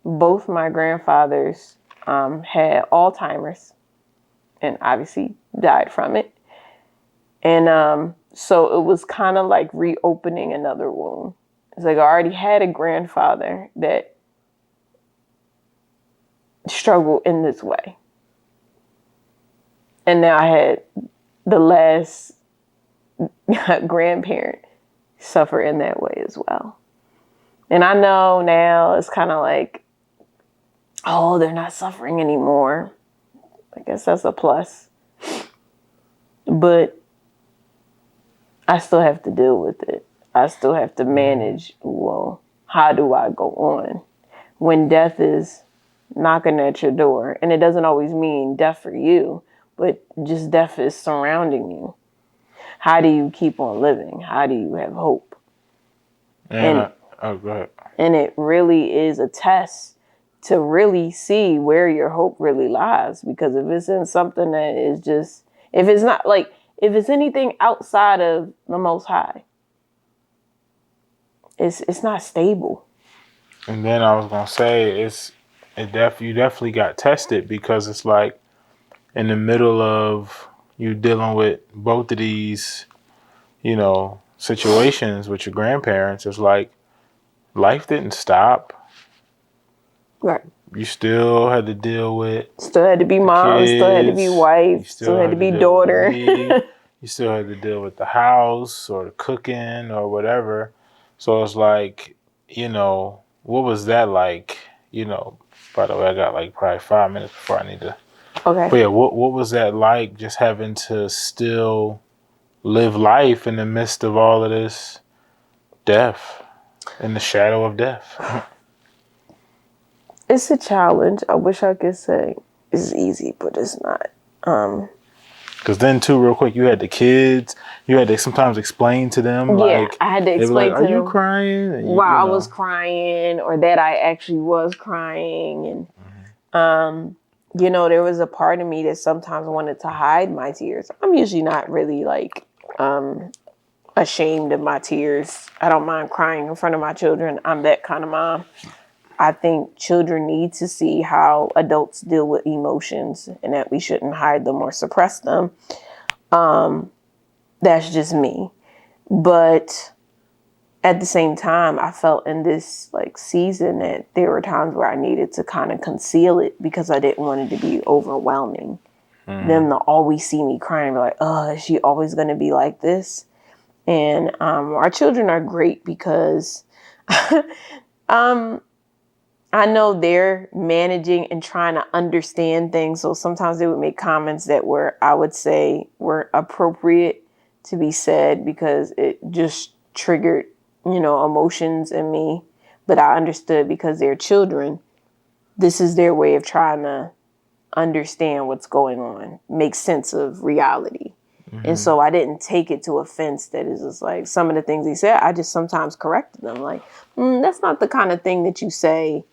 both my grandfathers had Alzheimer's and obviously died from it. And so it was kind of like reopening another wound. It's like I already had a grandfather that struggled in this way. And now I had the last grandparent suffer in that way as well. And I know now it's kind of like, oh, they're not suffering anymore. I guess that's a plus. But I still have to deal with it. I still have to manage, well, how do I go on when death is knocking at your door? And it doesn't always mean death for you, but just death is surrounding you. How do you keep on living? How do you have hope? Go ahead. And it really is a test to really see where your hope really lies. Because if it's in something that is just, if it's anything outside of the Most High, it's not stable. And then I was gonna say you definitely got tested, because it's like in the middle of you dealing with both of these, situations with your grandparents. It's like life didn't stop. Right. You still had to deal with. Still had to be mom. Kids, still had to be wife. Still had to be daughter. You still had to deal with the house or the cooking or whatever. So it's like, what was that like? By the way, I got like probably 5 minutes before I need to. Okay. But yeah, what was that like, just having to still live life in the midst of all of this death, in the shadow of death? It's a challenge. I wish I could say it's easy, but it's not. Because then too, real quick, you had the kids. You had to sometimes explain to them. Yeah, like, I had to they were explain like, to "Are you them crying?" And why I was crying, or that I actually was crying, and there was a part of me that sometimes wanted to hide my tears. I'm usually not really like ashamed of my tears. I don't mind crying in front of my children. I'm that kind of mom. I think children need to see how adults deal with emotions, and that we shouldn't hide them or suppress them. That's just me. But at the same time, I felt in this season that there were times where I needed to kind of conceal it, because I didn't want it to be overwhelming. Them to always see me crying and be like, oh, is she always going to be like this? And our children are great, because I know they're managing and trying to understand things. So sometimes they would make comments that I would say were appropriate to be said, because it just triggered, emotions in me. But I understood, because they're children, this is their way of trying to understand what's going on, make sense of reality. Mm-hmm. And so I didn't take it to offense. That is just like some of the things he said, I just sometimes corrected them. Like, that's not the kind of thing that you say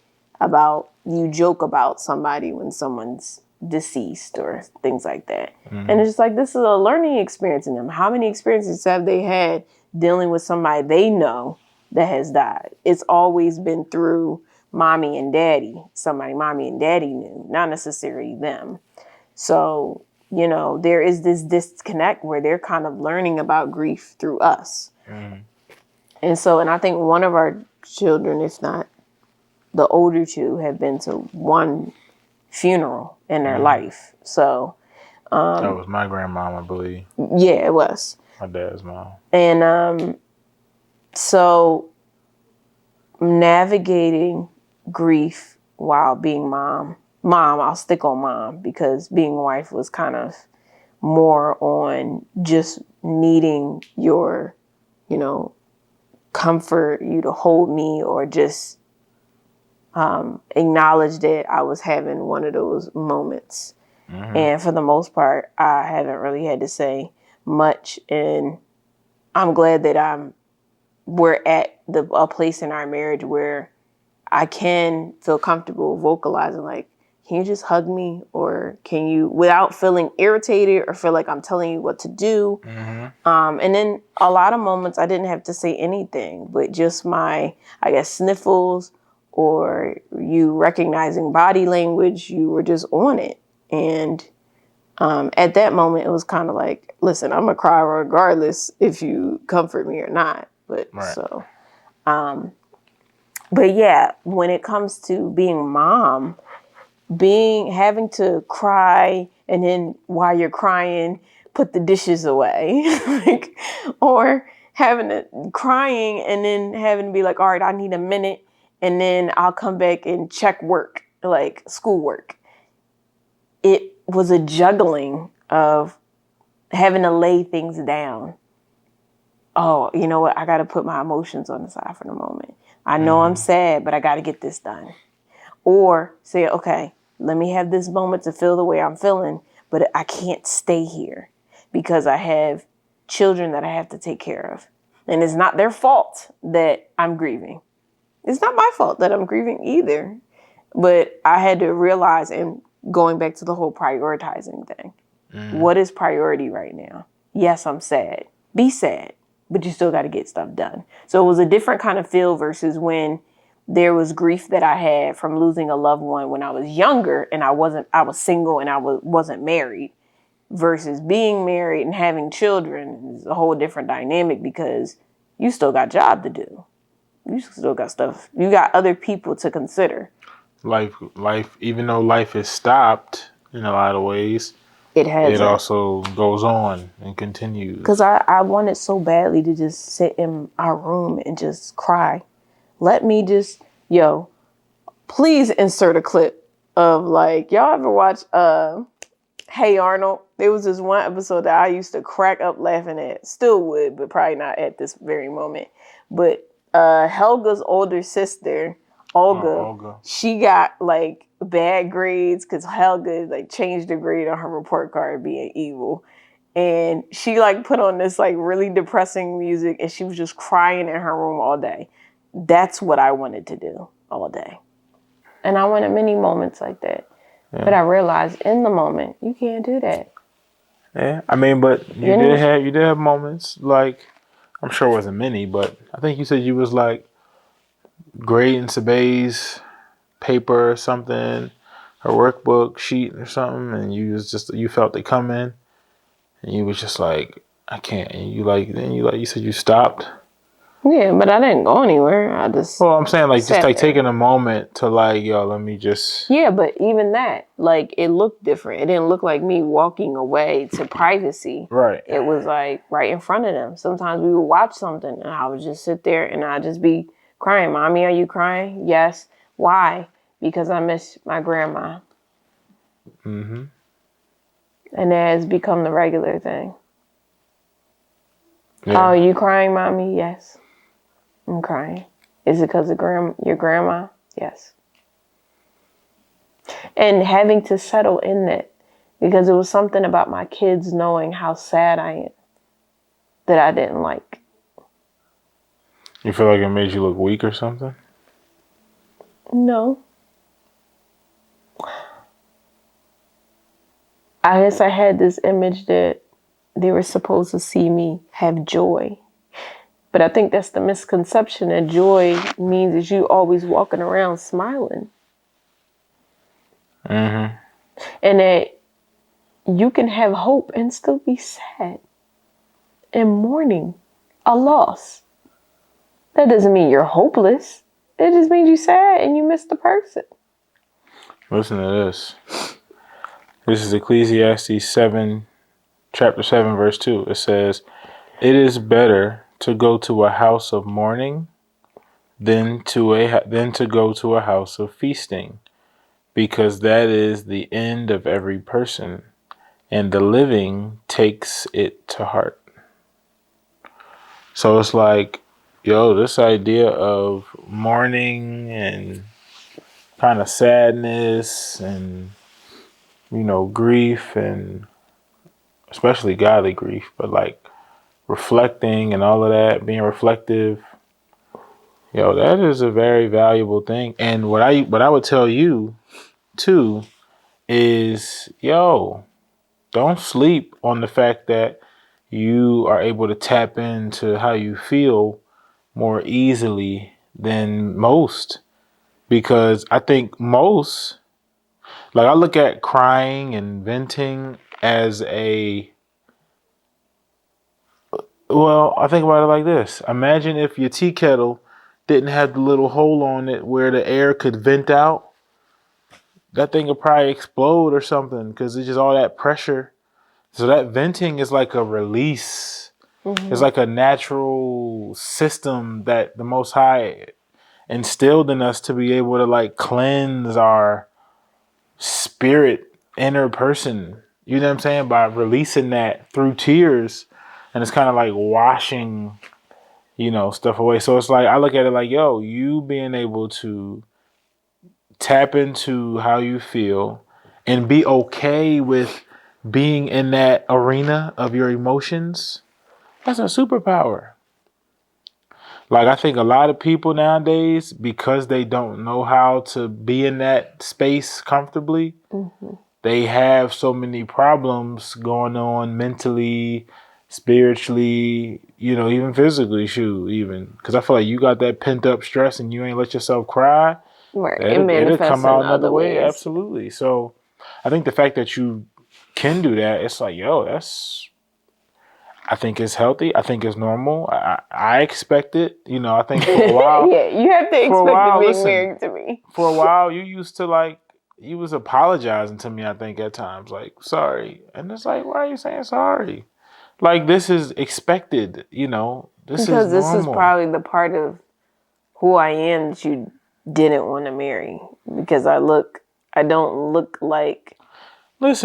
about, you joke about somebody when someone's deceased or things like that. And it's just like, this is a learning experience in them. How many experiences have they had dealing with somebody they know that has died? It's always been through mommy and daddy, somebody mommy and daddy knew, not necessarily them. So, you know, there is this disconnect where they're kind of learning about grief through us. And so, and I think one of our children, if not the older two, have been to one funeral in their life. So that was my grandmom, I believe. yeah, it was My dad's mom. And so navigating grief while being mom, I'll stick on mom, because being wife was kind of more on just needing your, you know, comfort, you to hold me, or just acknowledge that I was having one of those moments. And for the most part, I haven't really had to say much. And I'm glad that we're at a place in our marriage where I can feel comfortable vocalizing, like, can you just hug me? Or can you, without feeling irritated or feel like I'm telling you what to do. And then a lot of moments I didn't have to say anything, but just my, I guess, sniffles, or you recognizing body language, you were just on it. And at that moment, it was kind of like, listen, I'm going to cry regardless if you comfort me or not. But so, but yeah, when it comes to being mom, having to cry, and then while you're crying, put the dishes away, like, or crying and then having to be like, all right, I need a minute, and then I'll come back and check work, like schoolwork. It was a juggling of having to lay things down. Oh, you know what? I got to put my emotions on the side for the moment. I know I'm sad, but I got to get this done. Or say, okay, let me have this moment to feel the way I'm feeling, but I can't stay here because I have children that I have to take care of. And it's not their fault that I'm grieving. It's not my fault that I'm grieving either. But I had to realize, and going back to the whole prioritizing thing, what is priority right now? Yes, I'm sad. Be sad, but you still got to get stuff done. So it was a different kind of feel versus when there was grief that I had from losing a loved one when I was younger and I was single and I wasn't married, versus being married and having children. Is a whole different dynamic, because you still got job to do. You still got stuff. You got other people to consider. Life, even though life is stopped in a lot of ways, it also goes on and continues. Because I wanted so badly to just sit in our room and just cry. Let me just, please insert a clip of, like, y'all ever watch Hey Arnold? There was this one episode that I used to crack up laughing at. Still would, but probably not at this very moment. But Helga's older sister, Olga, she got like bad grades because Helga like changed the grade on her report card being evil. And she like put on this like really depressing music, and she was just crying in her room all day. That's what I wanted to do all day. And I wanted many moments like that. Yeah. But I realized in the moment, you can't do that. Yeah, I mean, but you did have moments, like, I'm sure it wasn't many, but I think you said you was like grading Sabay's paper or something, her workbook sheet or something, and you felt it coming, and you was just like, I can't, and you said you stopped. Yeah, but I didn't go anywhere. I just. Well, I'm saying, like, just like taking a moment to, like, let me just. Yeah, but even that, like, it looked different. It didn't look like me walking away to privacy. Right. It was like right in front of them. Sometimes we would watch something and I would just sit there and I'd just be crying. Mommy, are you crying? Yes. Why? Because I miss my grandma. Mm-hmm. And that has become the regular thing. Yeah. Oh, you crying, Mommy? Yes. I'm crying. Is it because of your grandma? Yes. And having to settle in it, because it was something about my kids knowing how sad I am that I didn't like. You feel like it made you look weak or something? No. I guess I had this image that they were supposed to see me have joy. But I think that's the misconception, that joy means that you always walking around smiling. Mm-hmm. And that you can have hope and still be sad and mourning a loss. That doesn't mean you're hopeless. It just means you're sad and you miss the person. Listen to this. This is Ecclesiastes 7, chapter 7, verse 2. It says, "It is better to go to a house of mourning than to go to a house of feasting, because that is the end of every person, and the living takes it to heart." So it's like, yo, this idea of mourning and kind of sadness and, grief, and especially godly grief, but like reflecting and all of that, being reflective, that is a very valuable thing. And what I would tell you too is, don't sleep on the fact that you are able to tap into how you feel more easily than most. Because I think most, like, I look at crying and venting as I think about it like this. Imagine if your tea kettle didn't have the little hole on it where the air could vent out. That thing would probably explode or something, because it's just all that pressure. So that venting is like a release. Mm-hmm. It's like a natural system that the Most High instilled in us to be able to like cleanse our spirit, inner person. You know what I'm saying? By releasing that through tears. And it's kind of like washing, stuff away. So it's like, I look at it like, you being able to tap into how you feel and be okay with being in that arena of your emotions, that's a superpower. Like, I think a lot of people nowadays, because they don't know how to be in that space comfortably, mm-hmm. they have so many problems going on mentally, spiritually, even physically, even. Because I feel like you got that pent up stress and you ain't let yourself cry. Right. It'll come out another way. Ways. Absolutely. So I think the fact that you can do that, it's like, I think it's healthy. I think it's normal. I expect it. I think for a while. Yeah, you have to expect being married to me. For a while, you used to you was apologizing to me, I think, at times. Like, sorry. And it's like, why are you saying sorry? Like, this is expected, This is probably the part of who I am that you didn't want to marry. Because I don't look like what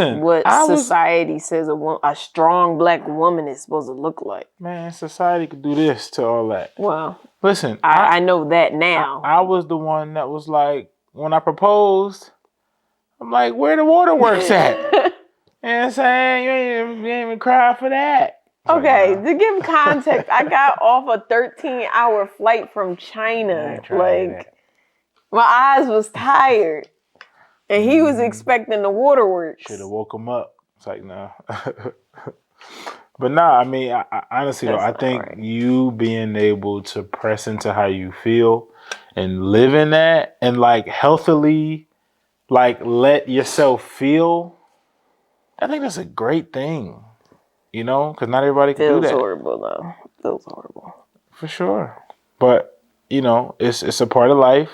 society says a strong black woman is supposed to look like. Man, society could do this to all that. Well, listen, I know that now. I was the one that was like, when I proposed, I'm like, where the waterworks at? You know what I'm saying? You ain't even cry for that. Okay, to give context, I got off a 13-hour flight from China. Like, my eyes was tired. And he was expecting the waterworks. Should have woke him up. It's like, no. But I mean, I honestly, though, I think you being able to press into how you feel and live in that and like healthily, like let yourself feel, I think that's a great thing, because not everybody can do that. Feels horrible, though. Feels horrible. For sure. But, it's a part of life.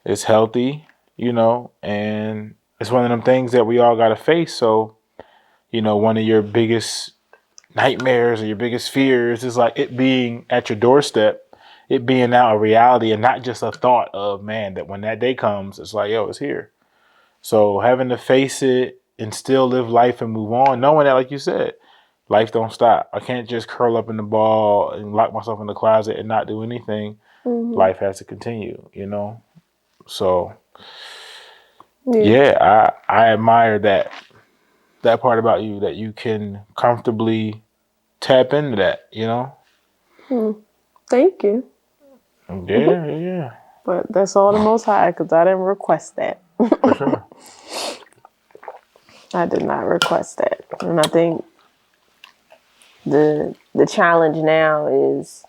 It's healthy. And it's one of them things that we all got to face. So, one of your biggest nightmares or your biggest fears is like it being at your doorstep, it being now a reality and not just a thought of, man, that when that day comes, it's like, it's here. So having to face it and still live life and move on, knowing that, like you said, life don't stop. I can't just curl up in the ball and lock myself in the closet and not do anything. Mm-hmm. Life has to continue, So yeah, I admire that part about you, that you can comfortably tap into that, Thank you. Yeah. But that's all the Most High, because I didn't request that. For sure. I did not request that. And I think the challenge now is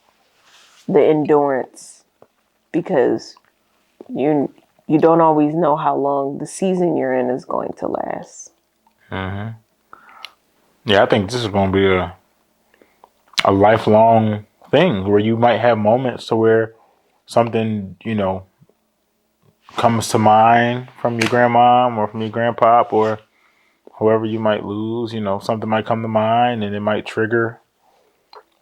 the endurance, because you don't always know how long the season you're in is going to last. Mm-hmm. Yeah, I think this is going to be a lifelong thing where you might have moments to where something, comes to mind from your grandmom or from your grandpop or whoever you might lose. Something might come to mind and it might trigger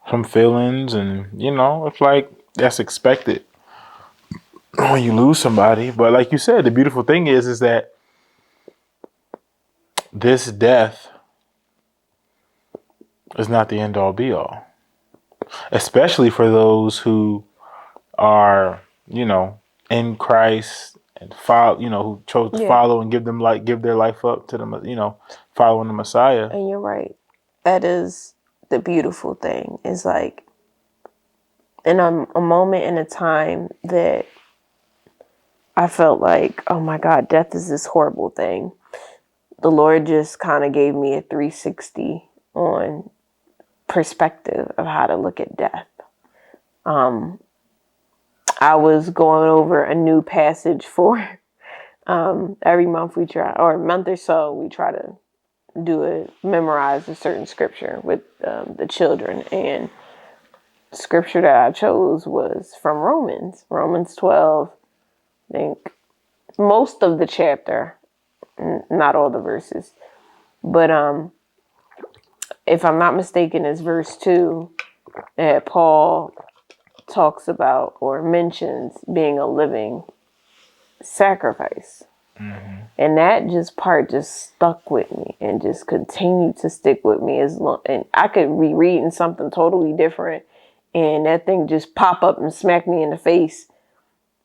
some feelings, and it's like that's expected when you lose somebody. But like you said, the beautiful thing is that this death is not the end all be all, especially for those who are, in Christ and follow, who chose to follow and give their life up to the, following the Messiah. And you're right. That is the beautiful thing. Is like in a moment in a time that I felt like, oh my God, death is this horrible thing. The Lord just kind of gave me a 360 on perspective of how to look at death. I was going over a new passage for every month we try, or a month or so, we try to memorize a certain scripture with the children. And scripture that I chose was from Romans 12. I think most of the chapter, not all the verses, but if I'm not mistaken, it's verse 2 that Paul talks about or mentions being a living sacrifice. Mm-hmm. And that part stuck with me and just continued to stick with me as long. And I could be reading something totally different and that thing just pop up and smack me in the face.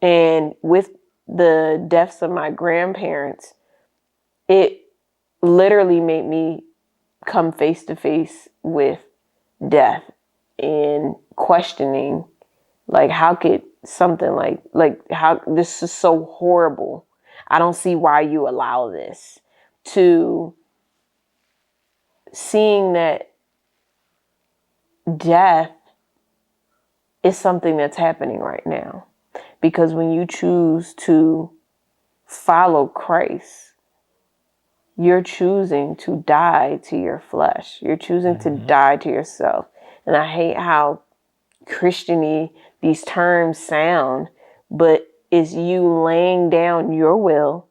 And with the deaths of my grandparents, it literally made me come face to face with death and questioning, like, how could something like how this is so horrible. I don't see why you allow this, to seeing that death is something that's happening right now. Because when you choose to follow Christ, you're choosing to die to your flesh. You're choosing to die to yourself. And I hate how Christian-y these terms sound, but it's you laying down your will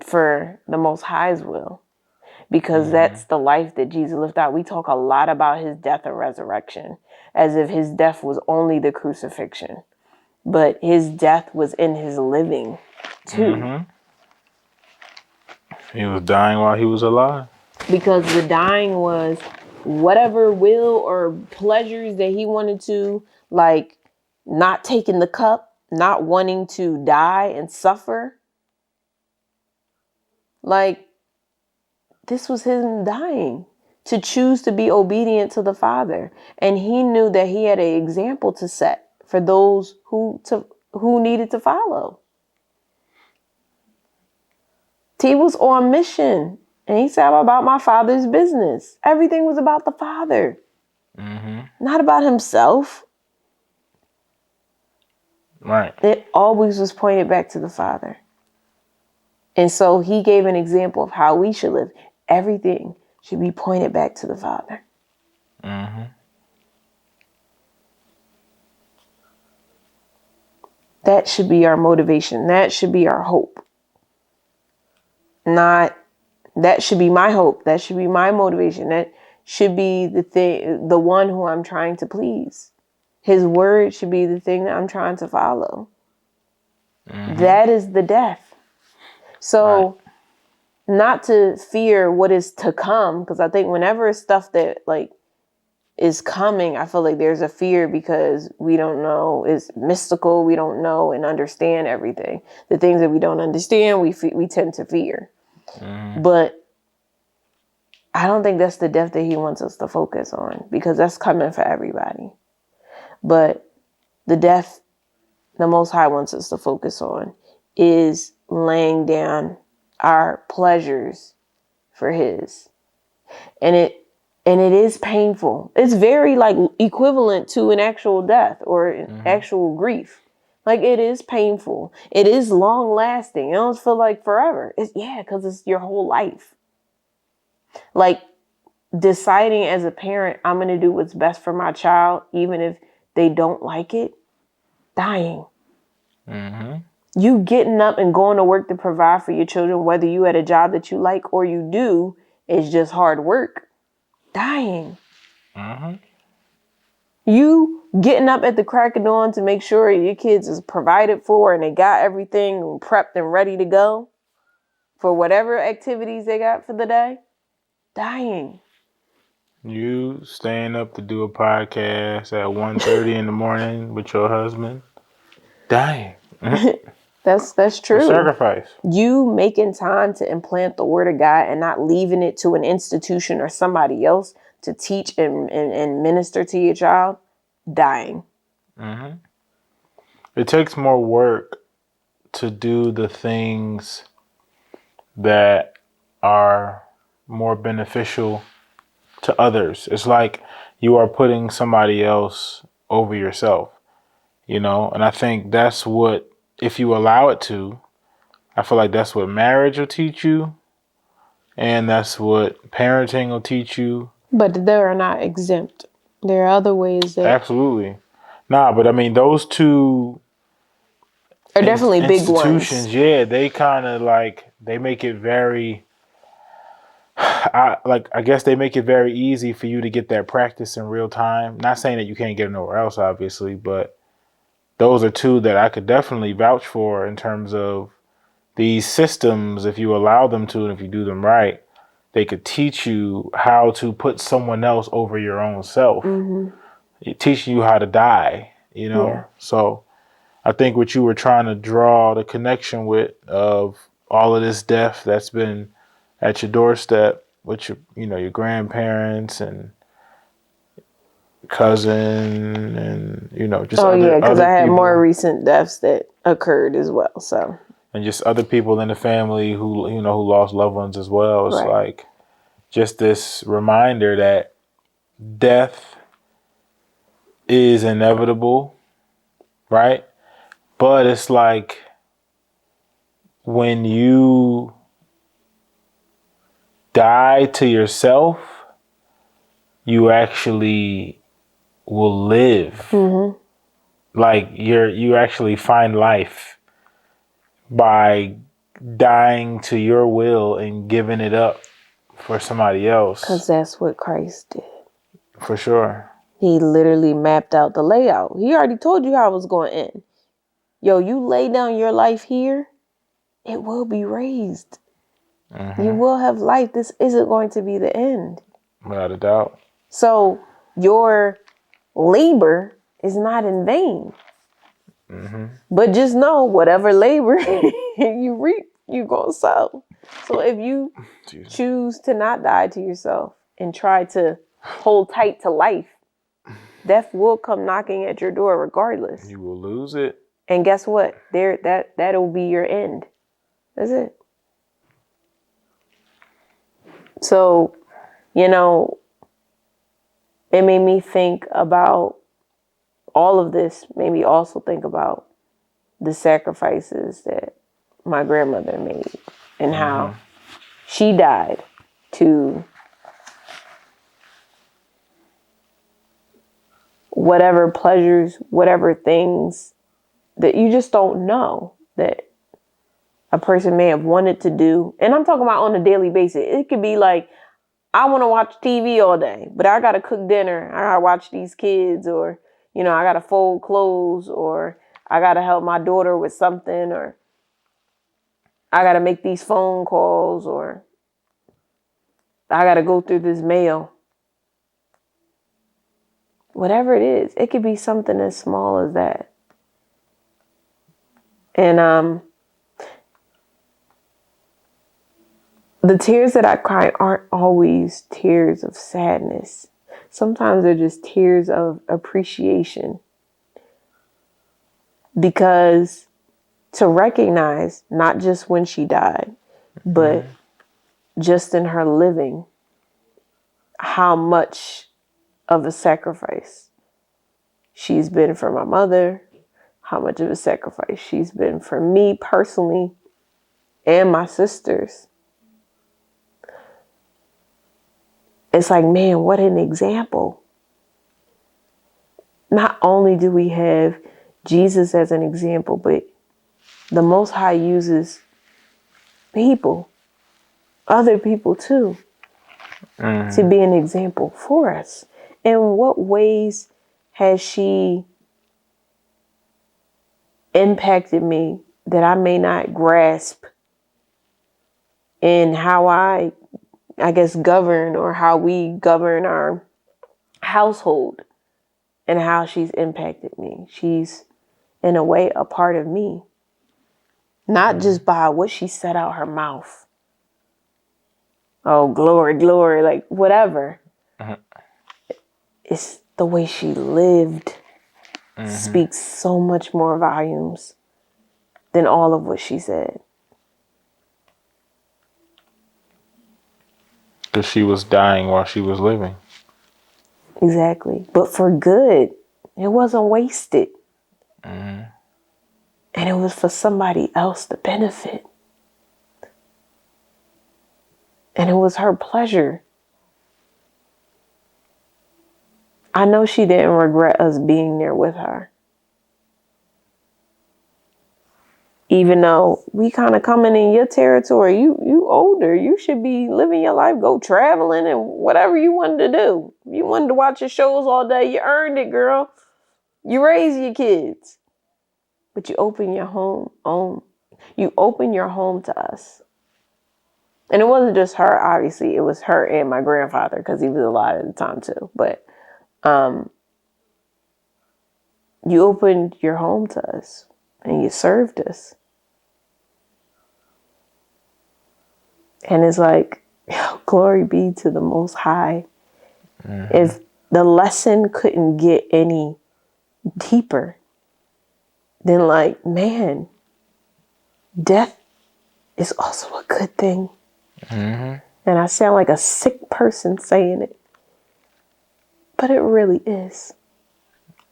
for the Most High's will, because that's the life that Jesus lived out. We talk a lot about his death and resurrection as if his death was only the crucifixion, but his death was in his living too. Mm-hmm. He was dying while he was alive. Because the dying was whatever will or pleasures that he wanted to, like not taking the cup, not wanting to die and suffer. Like, this was him dying to choose to be obedient to the Father. And he knew that he had an example to set for those who needed to follow. He was on mission. And he said, I'm about my Father's business. Everything was about the Father. Not about himself. Right. It always was pointed back to the Father. And so he gave an example of how we should live. Everything should be pointed back to the Father. That should be our motivation. That should be our hope. That should be my hope. That should be my motivation. That should be the one who I'm trying to please. His word should be the thing that I'm trying to follow. That is the death. So not to fear what is to come, because I think whenever it's stuff that like is coming, I feel like there's a fear because we don't know. It's mystical. We don't know and understand everything. The things that we don't understand, we tend to fear. But I don't think that's the death that he wants us to focus on, because that's coming for everybody. But the death the Most High wants us to focus on is laying down our pleasures for his. And it is painful. It's very like equivalent to an actual death or an actual grief. Like it is painful. It is long lasting. It don't feel like forever. Because it's your whole life. Like deciding as a parent, I'm going to do what's best for my child, even if they don't like it. Dying. You getting up and going to work to provide for your children, whether you at a job that you like or you do, is just hard work. Dying. You getting up at the crack of dawn to make sure your kids is provided for and they got everything prepped and ready to go for whatever activities they got for the day. Dying. You staying up to do a podcast at 1:30 in the morning with your husband. Dying. That's true. A sacrifice. You making time to implant the word of God and not leaving it to an institution or somebody else to teach and minister to your child. Dying. It takes more work to do the things that are more beneficial to others. It's like you are putting somebody else over yourself, and I think that's what, if you allow it to, I feel like that's what marriage will teach you, and that's what parenting will teach you. But they are not exempt. There are other ways that... Absolutely. Nah, but I mean, those two are definitely big ones. Yeah, they kind of like, they make it very... I guess they make it very easy for you to get that practice in real time. Not saying that you can't get it nowhere else, obviously, but those are two that I could definitely vouch for in terms of these systems. If you allow them to, and if you do them right, they could teach you how to put someone else over your own self. It teaches you how to die, Yeah. So I think what you were trying to draw the connection with, of all of this death that's been at your doorstep with your grandparents and cousin and just because I had people, more recent deaths that occurred as well. So, and just other people in the family who who lost loved ones as well. It's like just this reminder that death is inevitable, right? But it's like when you die to yourself, you actually will live. Like you actually find life by dying to your will and giving it up for somebody else. Because that's what Christ did. For sure. He literally mapped out the layout. He already told you how it was going to end. Yo, you lay down your life here, it will be raised. You will have life. This isn't going to be the end. Without a doubt. So your labor is not in vain. But just know, whatever labor you reap, you gonna sow. So if you choose to not die to yourself and try to hold tight to life, death will come knocking at your door regardless. You will lose it. And guess what? That'll be your end. That's it. So, it made me think about all of this, made me also think about the sacrifices that my grandmother made and how she died to whatever pleasures, whatever things that you just don't know that a person may have wanted to do. And I'm talking about on a daily basis. It could be like, I want to watch TV all day, but I got to cook dinner. I got to watch these kids, or, I got to fold clothes, or I got to help my daughter with something, or I got to make these phone calls, or I got to go through this mail. Whatever it is, it could be something as small as that. And the tears that I cry aren't always tears of sadness. Sometimes they're just tears of appreciation. Because to recognize, not just when she died, but just in her living, how much of a sacrifice she's been for my mother, how much of a sacrifice she's been for me personally and my sisters. It's like, man, what an example. Not only do we have Jesus as an example, but the Most High uses people, other people too, to be an example for us. In what ways has she impacted me that I may not grasp in how I guess, govern, or how we govern our household, and how she's impacted me? She's, in a way, a part of me. Not just by what she said out her mouth. Oh, glory, glory, like whatever. It's the way she lived speaks so much more volumes than all of what she said. Because she was dying while she was living. Exactly. But for good. It wasn't wasted. And it was for somebody else to benefit. And it was her pleasure. I know she didn't regret us being there with her. Even though we kind of coming in your territory, you older, you should be living your life, go traveling and whatever you wanted to do. You wanted to watch your shows all day, you earned it, girl. You raise your kids. But you open your home. You open your home to us. And it wasn't just her, obviously. It was her and my grandfather, because he was alive at the time too. But you opened your home to us and you served us. And it's like, glory be to the Most High. If the lesson couldn't get any deeper, then like, man, death is also a good thing. And I sound like a sick person saying it, but it really is.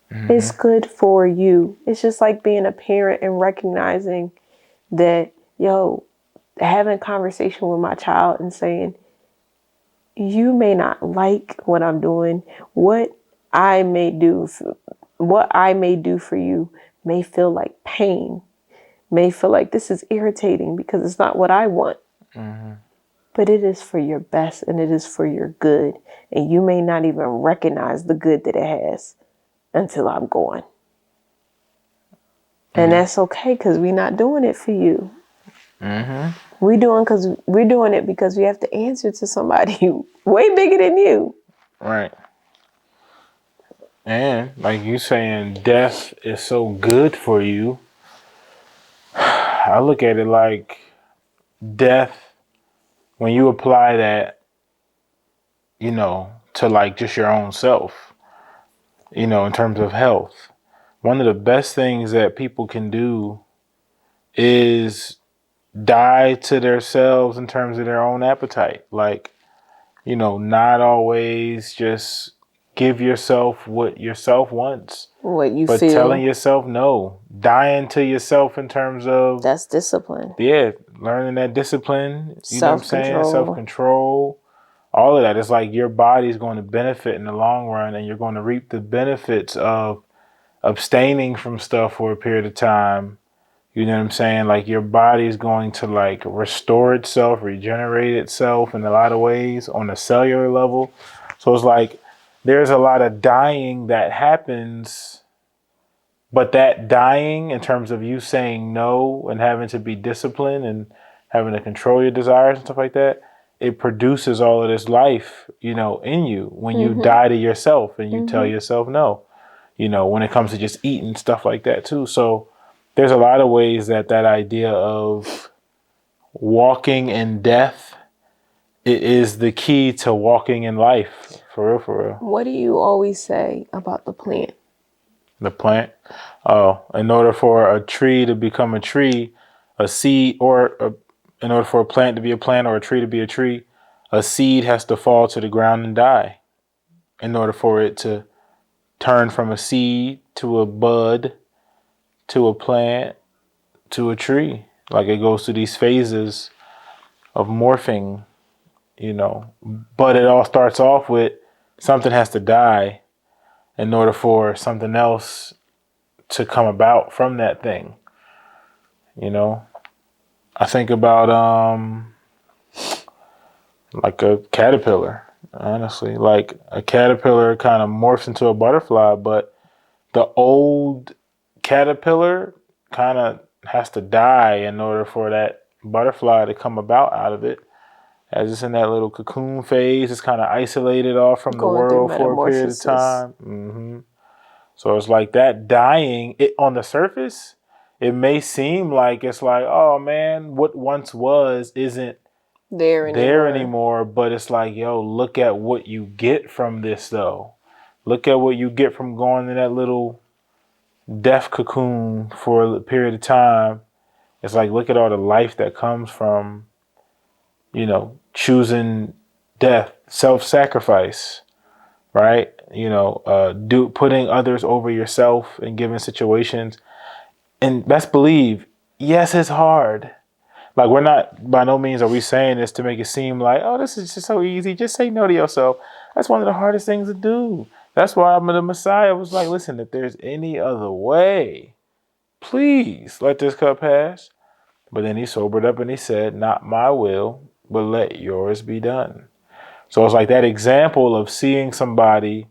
It's good for you. It's just like being a parent and recognizing that, having a conversation with my child and saying, you may not like what I'm doing. What I may do for you may feel like pain, may feel like this is irritating because it's not what I want. But it is for your best and it is for your good. And you may not even recognize the good that it has until I'm gone. And that's okay, because we're not doing it for you. We're doing it because we have to answer to somebody way bigger than you. Right. And like you saying, death is so good for you. I look at it like death, when you apply that, to like just your own self, in terms of health. One of the best things that people can do is die to themselves in terms of their own appetite. Like, not always just give yourself what yourself wants. What you but feel. Telling yourself no. Dying to yourself in terms of... That's discipline. Yeah, learning that discipline. You know what I'm saying? Self-control. Self-control. All of that. It's like your body's going to benefit in the long run, and you're going to reap the benefits of abstaining from stuff for a period of time. You know what I'm saying? Like your body's going to like restore itself, regenerate itself in a lot of ways on a cellular level. So it's like there's a lot of dying that happens, but that dying in terms of you saying no and having to be disciplined and having to control your desires and stuff like that, it produces all of this life, in you when you die to yourself and you tell yourself no, when it comes to just eating stuff like that too. So there's a lot of ways that idea of walking in death, it is the key to walking in life. For real, for real. What do you always say about the plant? The plant? Oh, in order for a tree to become a tree, a seed, or in order for a plant to be a plant or a tree to be a tree, a seed has to fall to the ground and die in order for it to turn from a seed to a bud to a plant to a tree. Like it goes through these phases of morphing, but it all starts off with something has to die in order for something else to come about from that thing. I think about like a caterpillar, honestly. Like a caterpillar kind of morphs into a butterfly, but the old caterpillar kind of has to die in order for that butterfly to come about out of it. As it's in that little cocoon phase, it's kind of isolated off from the Going through world for a period of metamorphosis. time. So it's like that dying. It on the surface, it may seem like it's like, oh man, what once was isn't there anymore. But it's like, yo, look at what you get from this though. Look at what you get from going in that little death cocoon for a period of time. It's like, look at all the life that comes from, choosing death, self-sacrifice, right? Putting others over yourself in given situations. And best believe, yes, it's hard. Like we're not, by no means are we saying this to make it seem like, oh, this is just so easy. Just say no to yourself. That's one of the hardest things to do. That's why the Messiah was like, listen, if there's any other way, please let this cup pass. But then he sobered up and he said, not my will, but let yours be done. So it's like that example of seeing somebody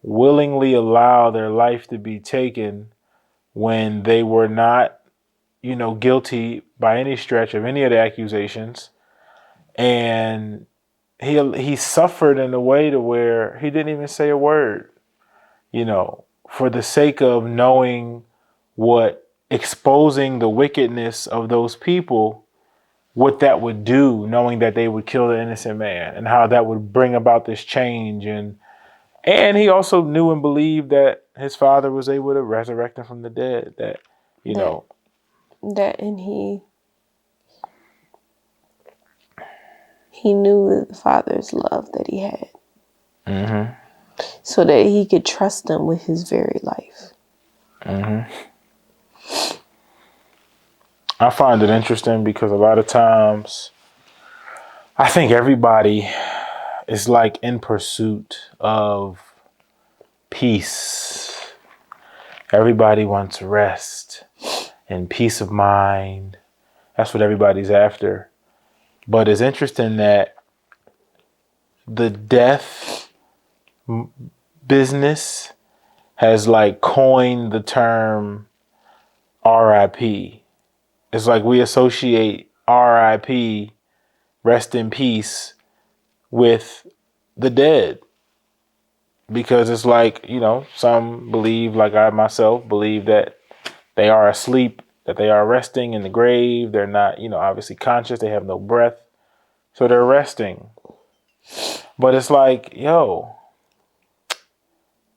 willingly allow their life to be taken when they were not, guilty by any stretch of any of the accusations. And he suffered in a way to where he didn't even say a word, for the sake of knowing what exposing the wickedness of those people, what that would do, knowing that they would kill the innocent man and how that would bring about this change. And he also knew and believed that his father was able to resurrect him from the dead, And he knew the father's love that he had. Mm-hmm. So that he could trust them with his very life. Mm-hmm. I find it interesting because a lot of times I think everybody is like in pursuit of peace. Everybody wants rest and peace of mind. That's what everybody's after. But it's interesting that the death business has like coined the term RIP. It's like we associate RIP, rest in peace, with the dead. Because it's like, some believe, like I myself believe, that they are asleep, that they are resting in the grave. They're not, obviously conscious. They have no breath. So they're resting. But it's like, yo,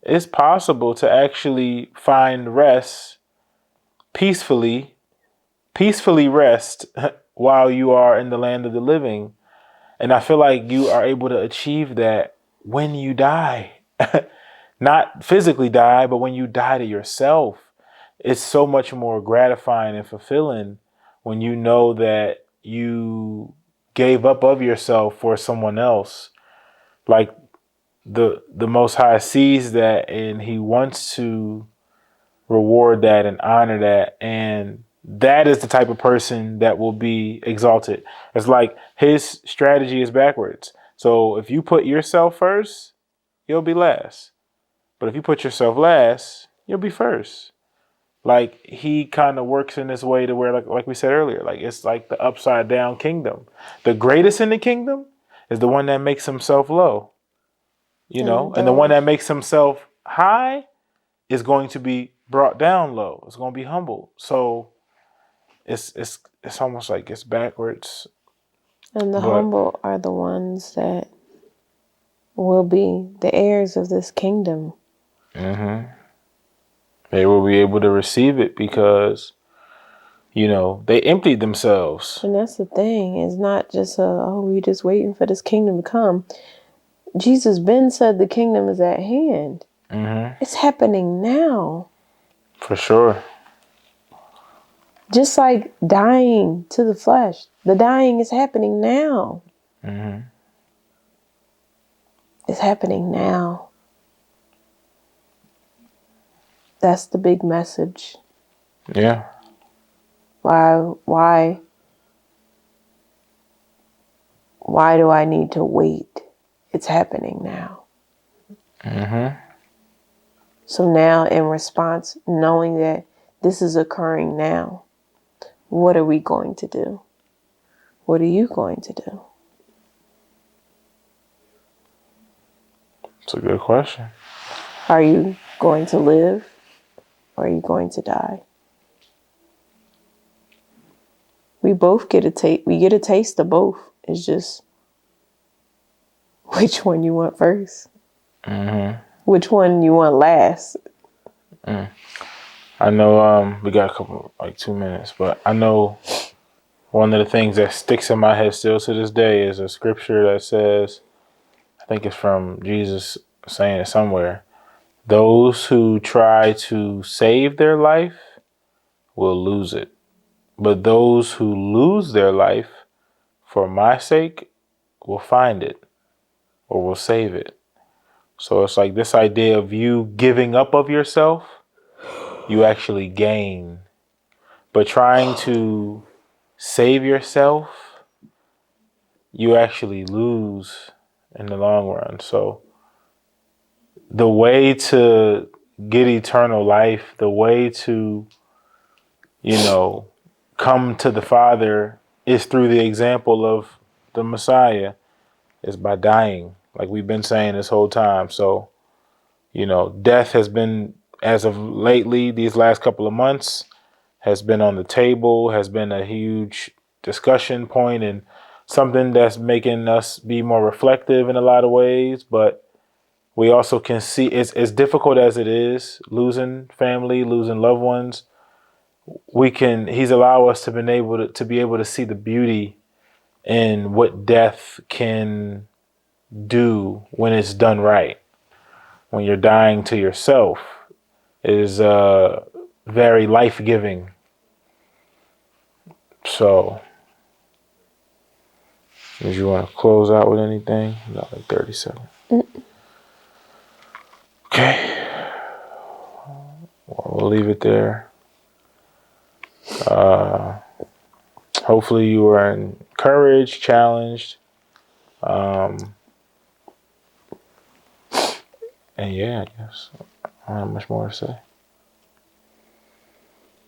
it's possible to actually find rest peacefully rest while you are in the land of the living. And I feel like you are able to achieve that when you die. Not physically die, but when you die to yourself. It's so much more gratifying and fulfilling when you know that you gave up of yourself for someone else. Like the Most High sees that and he wants to reward that and honor that. And that is the type of person that will be exalted. It's like his strategy is backwards. So if you put yourself first, you'll be last. But if you put yourself last, you'll be first. Like he kind of works in this way to where, like we said earlier, like it's like the upside down kingdom. The greatest in the kingdom is the one that makes himself low, and the one that makes himself high is going to be brought down low. It's going to be humbled. So it's almost like it's backwards. And the humble are the ones that will be the heirs of this kingdom. Mm-hmm. They will be able to receive it because they emptied themselves. And that's the thing. It's not just, we just waiting for this kingdom to come. Jesus Ben said the kingdom is at hand. Mm-hmm. It's happening now. For sure. Just like dying to the flesh. The dying is happening now. Mm-hmm. It's happening now. That's the big message. Yeah. Why do I need to wait? It's happening now. Mm-hmm. So now, in response, knowing that this is occurring now, what are we going to do? What are you going to do? It's a good question. Are you going to live or are you going to die? We both get a taste. We get a taste of both. It's just which one you want first. Mm-hmm. Which one you want last. I know we got a couple, like 2 minutes, but I know one of the things that sticks in my head still to this day is a scripture that says, I think it's from Jesus saying it somewhere, those who try to save their life will lose it. But those who lose their life for my sake will find it or will save it. So it's like this idea of you giving up of yourself, you actually gain. But trying to save yourself, you actually lose in the long run. So the way to get eternal life, the way to, come to the Father is through the example of the Messiah, is by dying, like we've been saying this whole time. So, death has been, as of lately, these last couple of months, has been on the table, has been a huge discussion point and something that's making us be more reflective in a lot of ways. But we also can see it's as difficult as it is, losing family, losing loved ones. He's allowed us to be able to see the beauty in what death can do when it's done right. When you're dying to yourself, it is very life-giving. So, did you want to close out with anything? Not like 30 seconds. Okay. Well, we'll leave it there. Hopefully you were encouraged, challenged. And yeah, I guess I don't have much more to say.